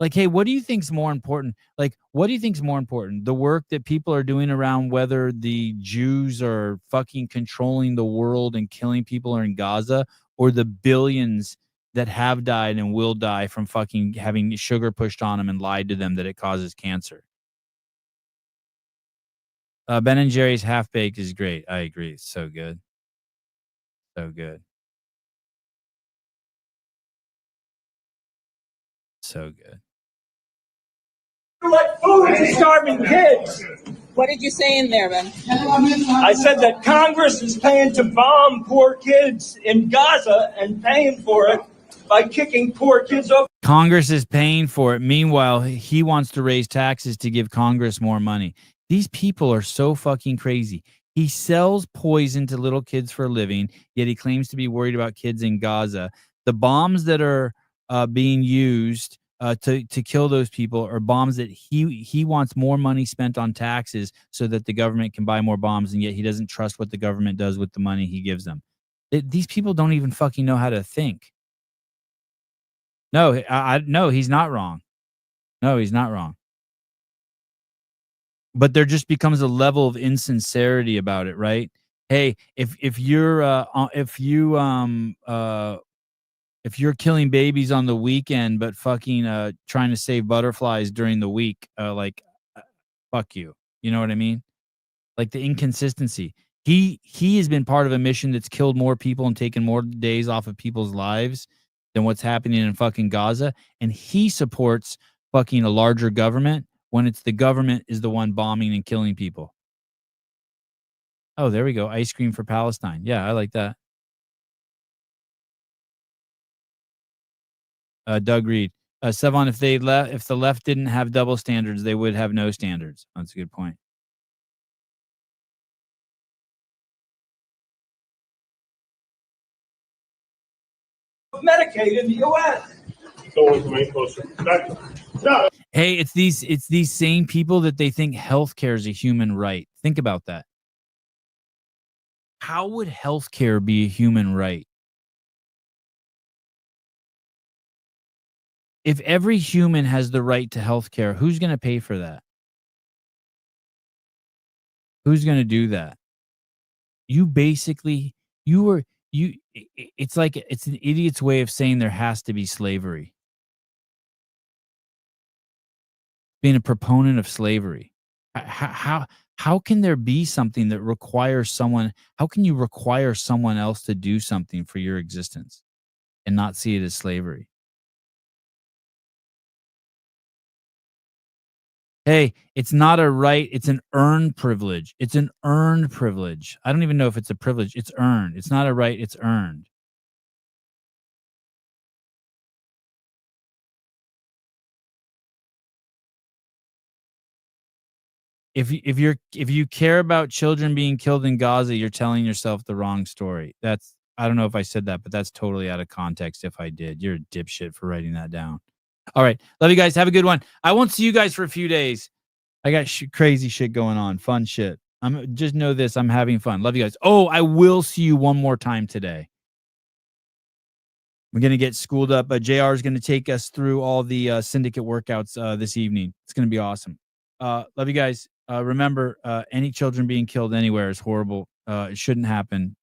Like, hey, what do you think's more important? Like, what do you think's more important? The work that people are doing around whether the Jews are fucking controlling the world and killing people in Gaza, or the billions that have died and will die from fucking having sugar pushed on them and lied to them that it causes cancer. Ben and Jerry's Half Baked is great. I agree. It's so good. So good. So good. Like food to starving kids. What did you say in there, Ben? I said that Congress is paying to bomb poor kids in Gaza and paying for it by kicking poor kids off. Congress is paying for it. Meanwhile, he wants to raise taxes to give Congress more money. These people are so fucking crazy. He sells poison to little kids for a living, yet he claims to be worried about kids in Gaza. The bombs that are being used to kill those people are bombs that he wants more money spent on taxes so that the government can buy more bombs, and yet he doesn't trust what the government does with the money he gives them. These people don't even fucking know how to think. No, no, he's not wrong. No, he's not wrong. But there just becomes a level of insincerity about it, right? Hey, if you're killing babies on the weekend but fucking trying to save butterflies during the week, fuck you. You know what I mean? Like the inconsistency. He has been part of a mission that's killed more people and taken more days off of people's lives than what's happening in fucking Gaza, and he supports fucking a larger government when it's the government is the one bombing and killing people. Oh, there we go. Ice cream for Palestine. Yeah, I like that. Doug Reed. Sevon, if the left didn't have double standards, they would have no standards. That's a good point. Medicaid in the U.S. Go away closer. No. Hey, it's these same people that they think healthcare is a human right. Think about that. How would healthcare be a human right? If every human has the right to healthcare, who's going to pay for that? Who's going to do that? You basically, it's like, it's an idiot's way of saying there has to be slavery. Being a proponent of slavery. How can there be something that requires someone, how can you require someone else to do something for your existence and not see it as slavery? Hey, it's not a right, it's an earned privilege. It's an earned privilege. I don't even know if it's a privilege. It's earned. It's not a right, it's earned. If you care about children being killed in Gaza, you're telling yourself the wrong story. That's, I don't know if I said that, but that's totally out of context if I did. You're a dipshit for writing that down. All right. Love you guys. Have a good one. I won't see you guys for a few days. I got crazy shit going on. Fun shit. Just know this. I'm having fun. Love you guys. Oh, I will see you one more time today. We're going to get schooled up. JR is going to take us through all the syndicate workouts this evening. It's going to be awesome. Love you guys. Remember, any children being killed anywhere is horrible. It shouldn't happen,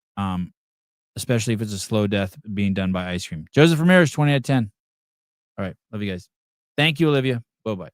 especially if it's a slow death being done by ice cream. Joseph Ramirez, 20 out of 10. All right. Love you guys. Thank you, Olivia. Bye-bye.